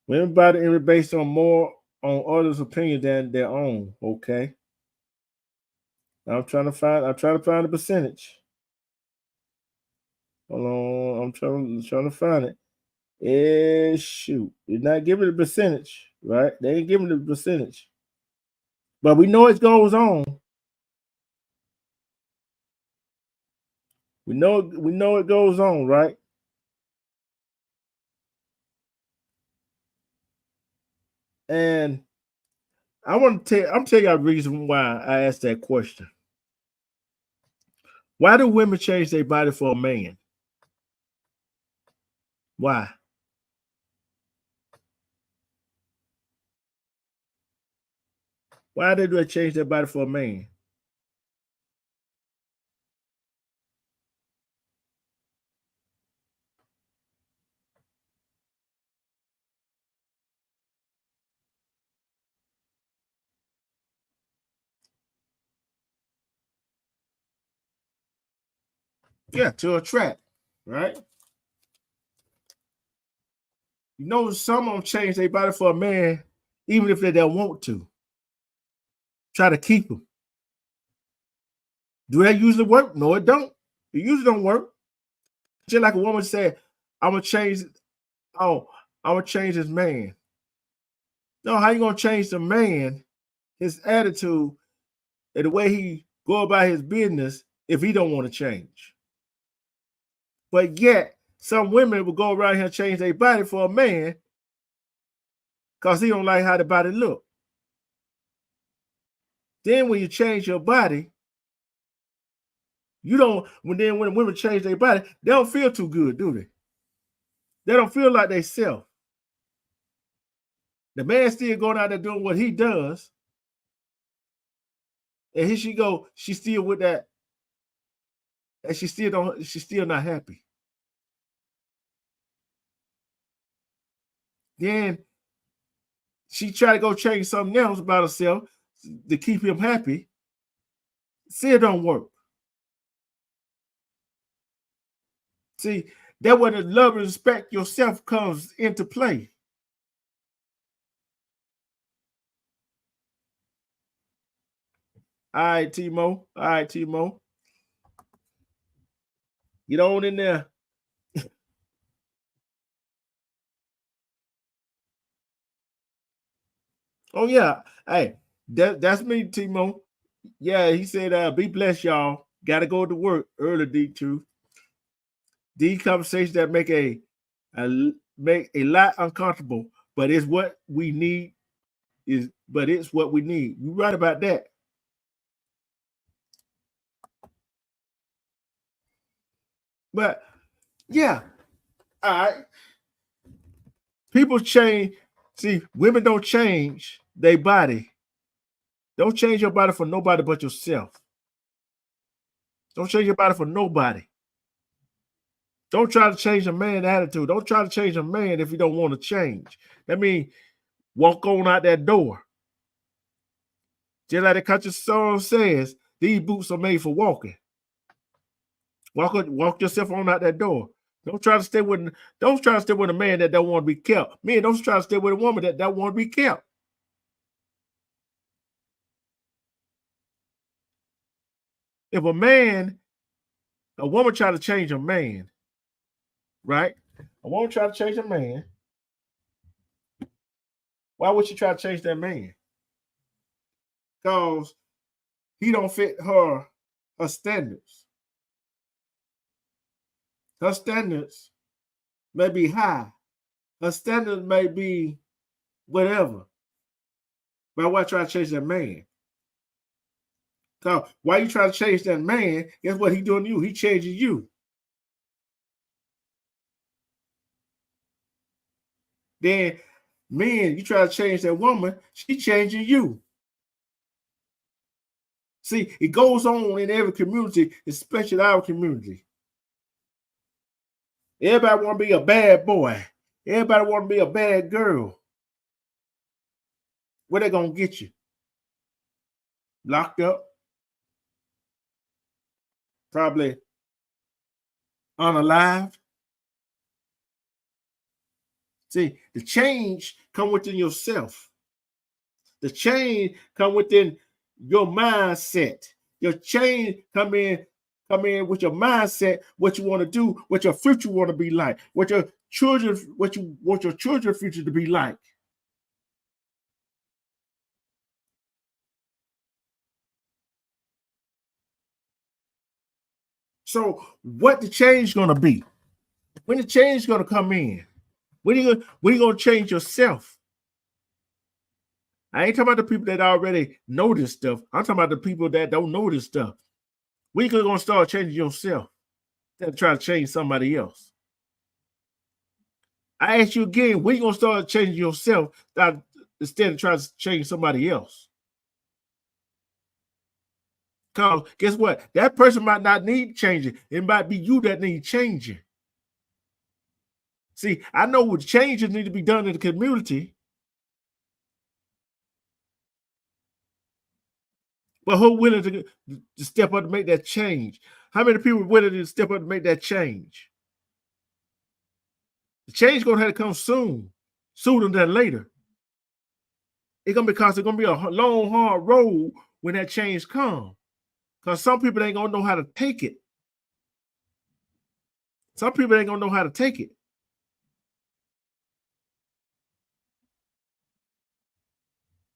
Women's body image based on more on others' opinion than their own. Okay. I'm trying to find the percentage. Hold on. I'm trying to find it. Shoot. They're not giving the percentage, right? They ain't giving the percentage. But we know it goes on. We know it goes on, right? And I'm telling you a reason why I asked that question. Why do women change their body for a man? Why? Why do they change their body for a man? Yeah, to attract, right? You know, some of them change their body for a man, even if they don't want to. Try to keep them. Do that usually work? No, it don't. It usually don't work. Just like a woman said, I'm gonna change. Oh, I'm gonna change this man. No, how you gonna change the man, his attitude, and the way he go about his business if he don't want to change? But yet, some women will go around here and change their body for a man because he don't like how the body look. Then when you change your body, You don't, when women change their body, they don't feel too good, do they? They don't feel like they self. The man still going out there doing what he does. And here she go, she's still with that, and she's still not happy. Then she try to go change something else about herself to keep him happy. Still don't work. See, that where the love and respect yourself comes into play. All right, Timo. All right, Timo. Get on in there. Oh, yeah. Hey, that's me, Timo. Yeah, he said, be blessed, y'all. Got to go to work early, D2. These conversations that make a lot uncomfortable, but it's what we need. It's what we need. You're right about that. But yeah, all right. People change. See, women don't change their body. Don't change your body for nobody but yourself. Don't change your body for nobody. Don't try to change a man's attitude. Don't try to change a man if you don't want to change. That means walk on out that door. Just like the country song says, these boots are made for walking. Walk yourself on out that door. Don't try to stay with a man that don't want to be kept. Men, don't try to stay with a woman that don't want to be kept. If a woman try to change a man, right? A woman try to change a man. Why would she try to change that man? Because he don't fit her standards. Her standards may be high. Her standards may be whatever. But why try to change that man? So why you trying to change that man? Guess what he doing to you? He changing you. Then men, you try to change that woman, she changing you. See, it goes on in every community, especially our community. Everybody want to be a bad boy. Everybody want to be a bad girl. Where they gonna get you? Locked up? Probably unalived. See, the change come within yourself. The change come within your mindset. Your change come in with your mindset, what you want to do, what your future want to be like, what you want your children's future to be like. So what the change gonna be? When the change gonna come in? When you gonna change yourself? I ain't talking about the people that already know this stuff. I'm talking about the people that don't know this stuff. When you gonna start changing yourself instead of trying to change somebody else? I ask you again, when you gonna start changing yourself instead of trying to change somebody else? Because guess what? That person might not need changing. It might be you that need changing. See, I know what changes need to be done in the community. But who willing to step up to make that change? How many people are willing to step up to make that change? The change gonna have to come sooner than later. It's gonna be a long, hard road when that change comes. Because some people ain't gonna know how to take it. Some people ain't gonna know how to take it.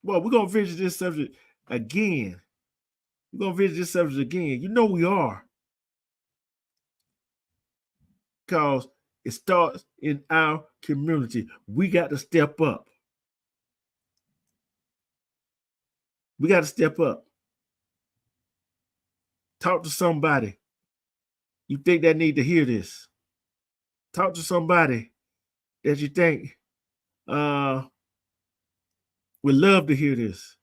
Well, we're gonna visit this subject again. We're gonna visit this subject again. You know we are. Because it starts in our community. We got to step up. We got to step up. Talk to somebody. you think that need to hear this. Talk to somebody that you think would love to hear this.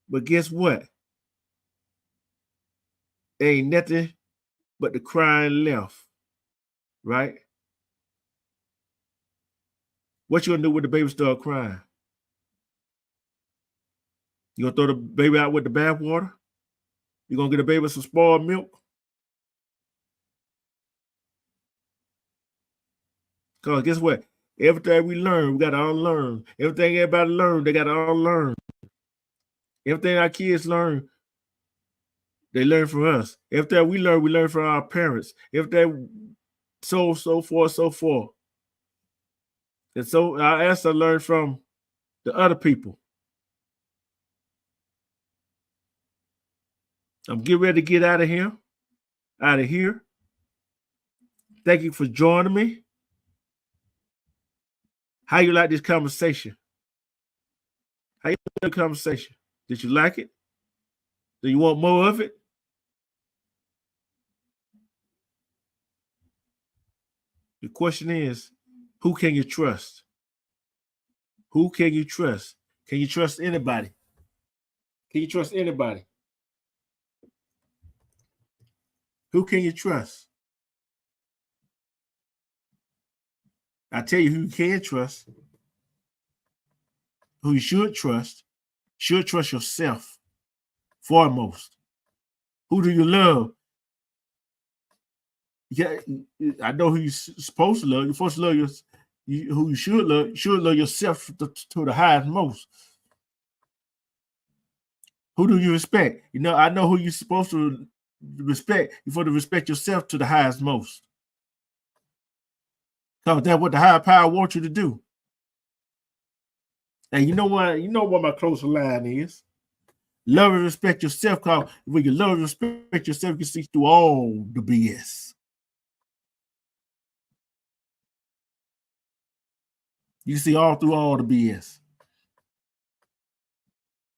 But guess what? There ain't nothing but the crying left, right? What you gonna do when the baby start crying? You gonna throw the baby out with the bathwater? You gonna get a baby some spoiled milk? Because guess what? Everything we learn, we gotta unlearn. Everything everybody learn, they gotta unlearn. Everything our kids learn, they learn from us. Everything we learn from our parents. Everything so forth. And so I asked to learn from the other people. I'm getting ready to get out of here. Thank you for joining me. How you like this conversation? How you like the conversation? Did you like it? Do you want more of it? The question is, who can you trust? Who can you trust? Can you trust anybody? Can you trust anybody? Who can you trust? I tell you who you can trust, who you should trust yourself foremost. Who do you love? Yeah, I know who you're supposed to love. You're supposed to love who you should love. You should love yourself to the highest most. Who do you respect? You know, I know who you're supposed to respect. You're supposed to respect yourself to the highest most. Because that's what the higher power wants you to do. And you know what my closer line is. Love and respect yourself, because when you love and respect yourself, you can see through all the BS. You can see all through all the BS.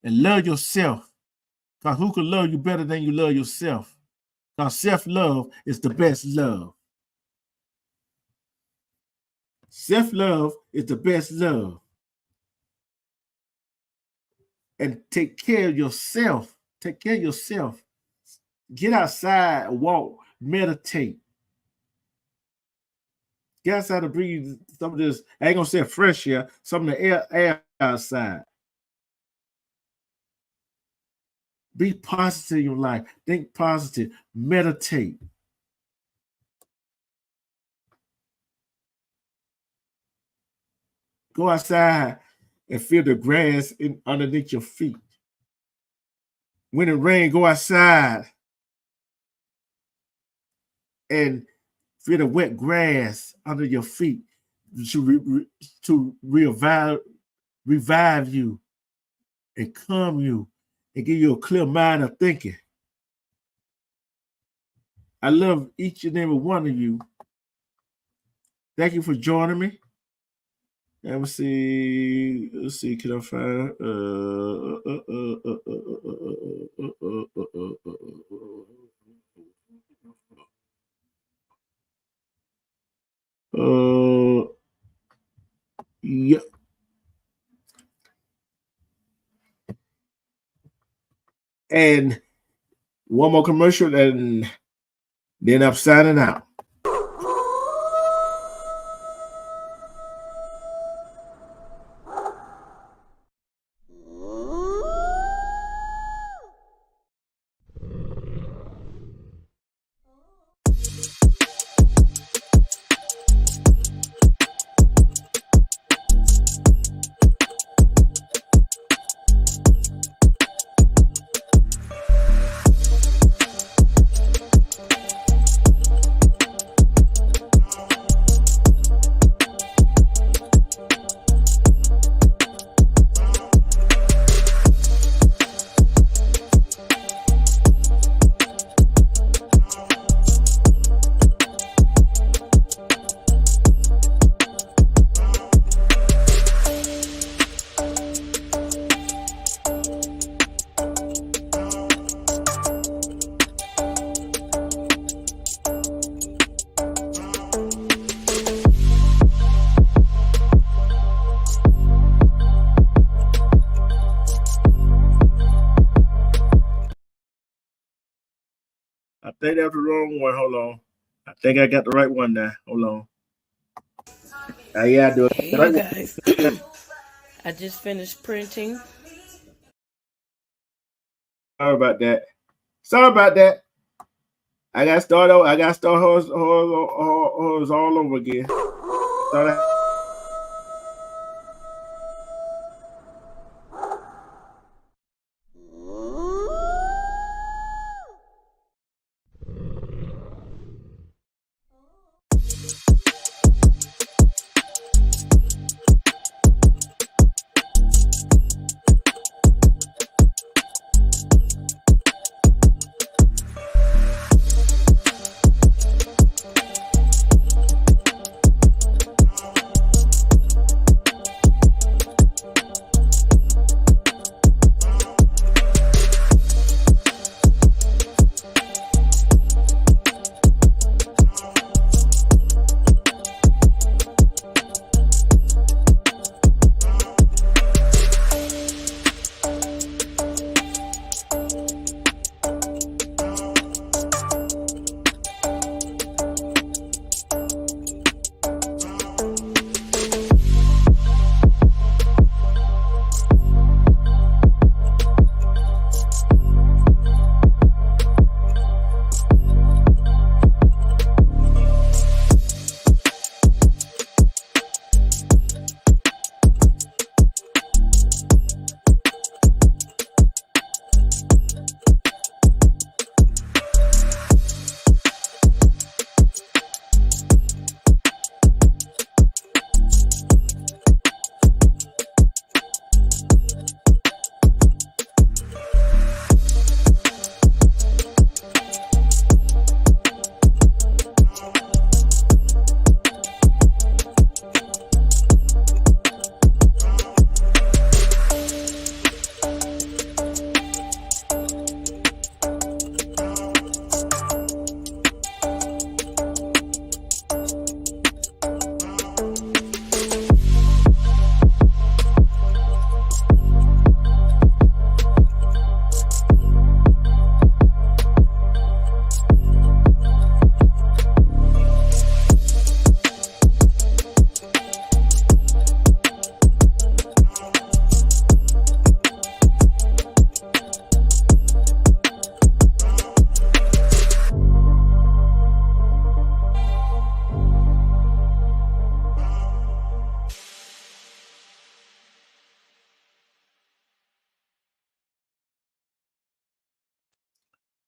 And love yourself. Because who can love you better than you love yourself? Because self-love is the best love. Self-love is the best love. And take care of yourself. Take care of yourself. Get outside, walk, meditate. Get outside and breathe some of this, I ain't gonna say fresh air, some of the air outside. Be positive in your life. Think positive. Meditate. Go outside and feel the grass underneath your feet. When it rains, go outside and feel the wet grass under your feet to revive you and calm you and give you a clear mind of thinking. I love each and every one of you. Thank you for joining me. And let's see, can I find yeah. And one more commercial, and then I'm signing out. I think that's the wrong one. Hold on. I think I got the right one now. Hold on. Yeah, I do it. Hey, you guys. I just finished printing. Sorry about that. Sorry about that. I got to start over. I got to start hers all over again. Start.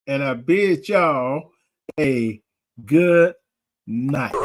And I bid y'all a good night.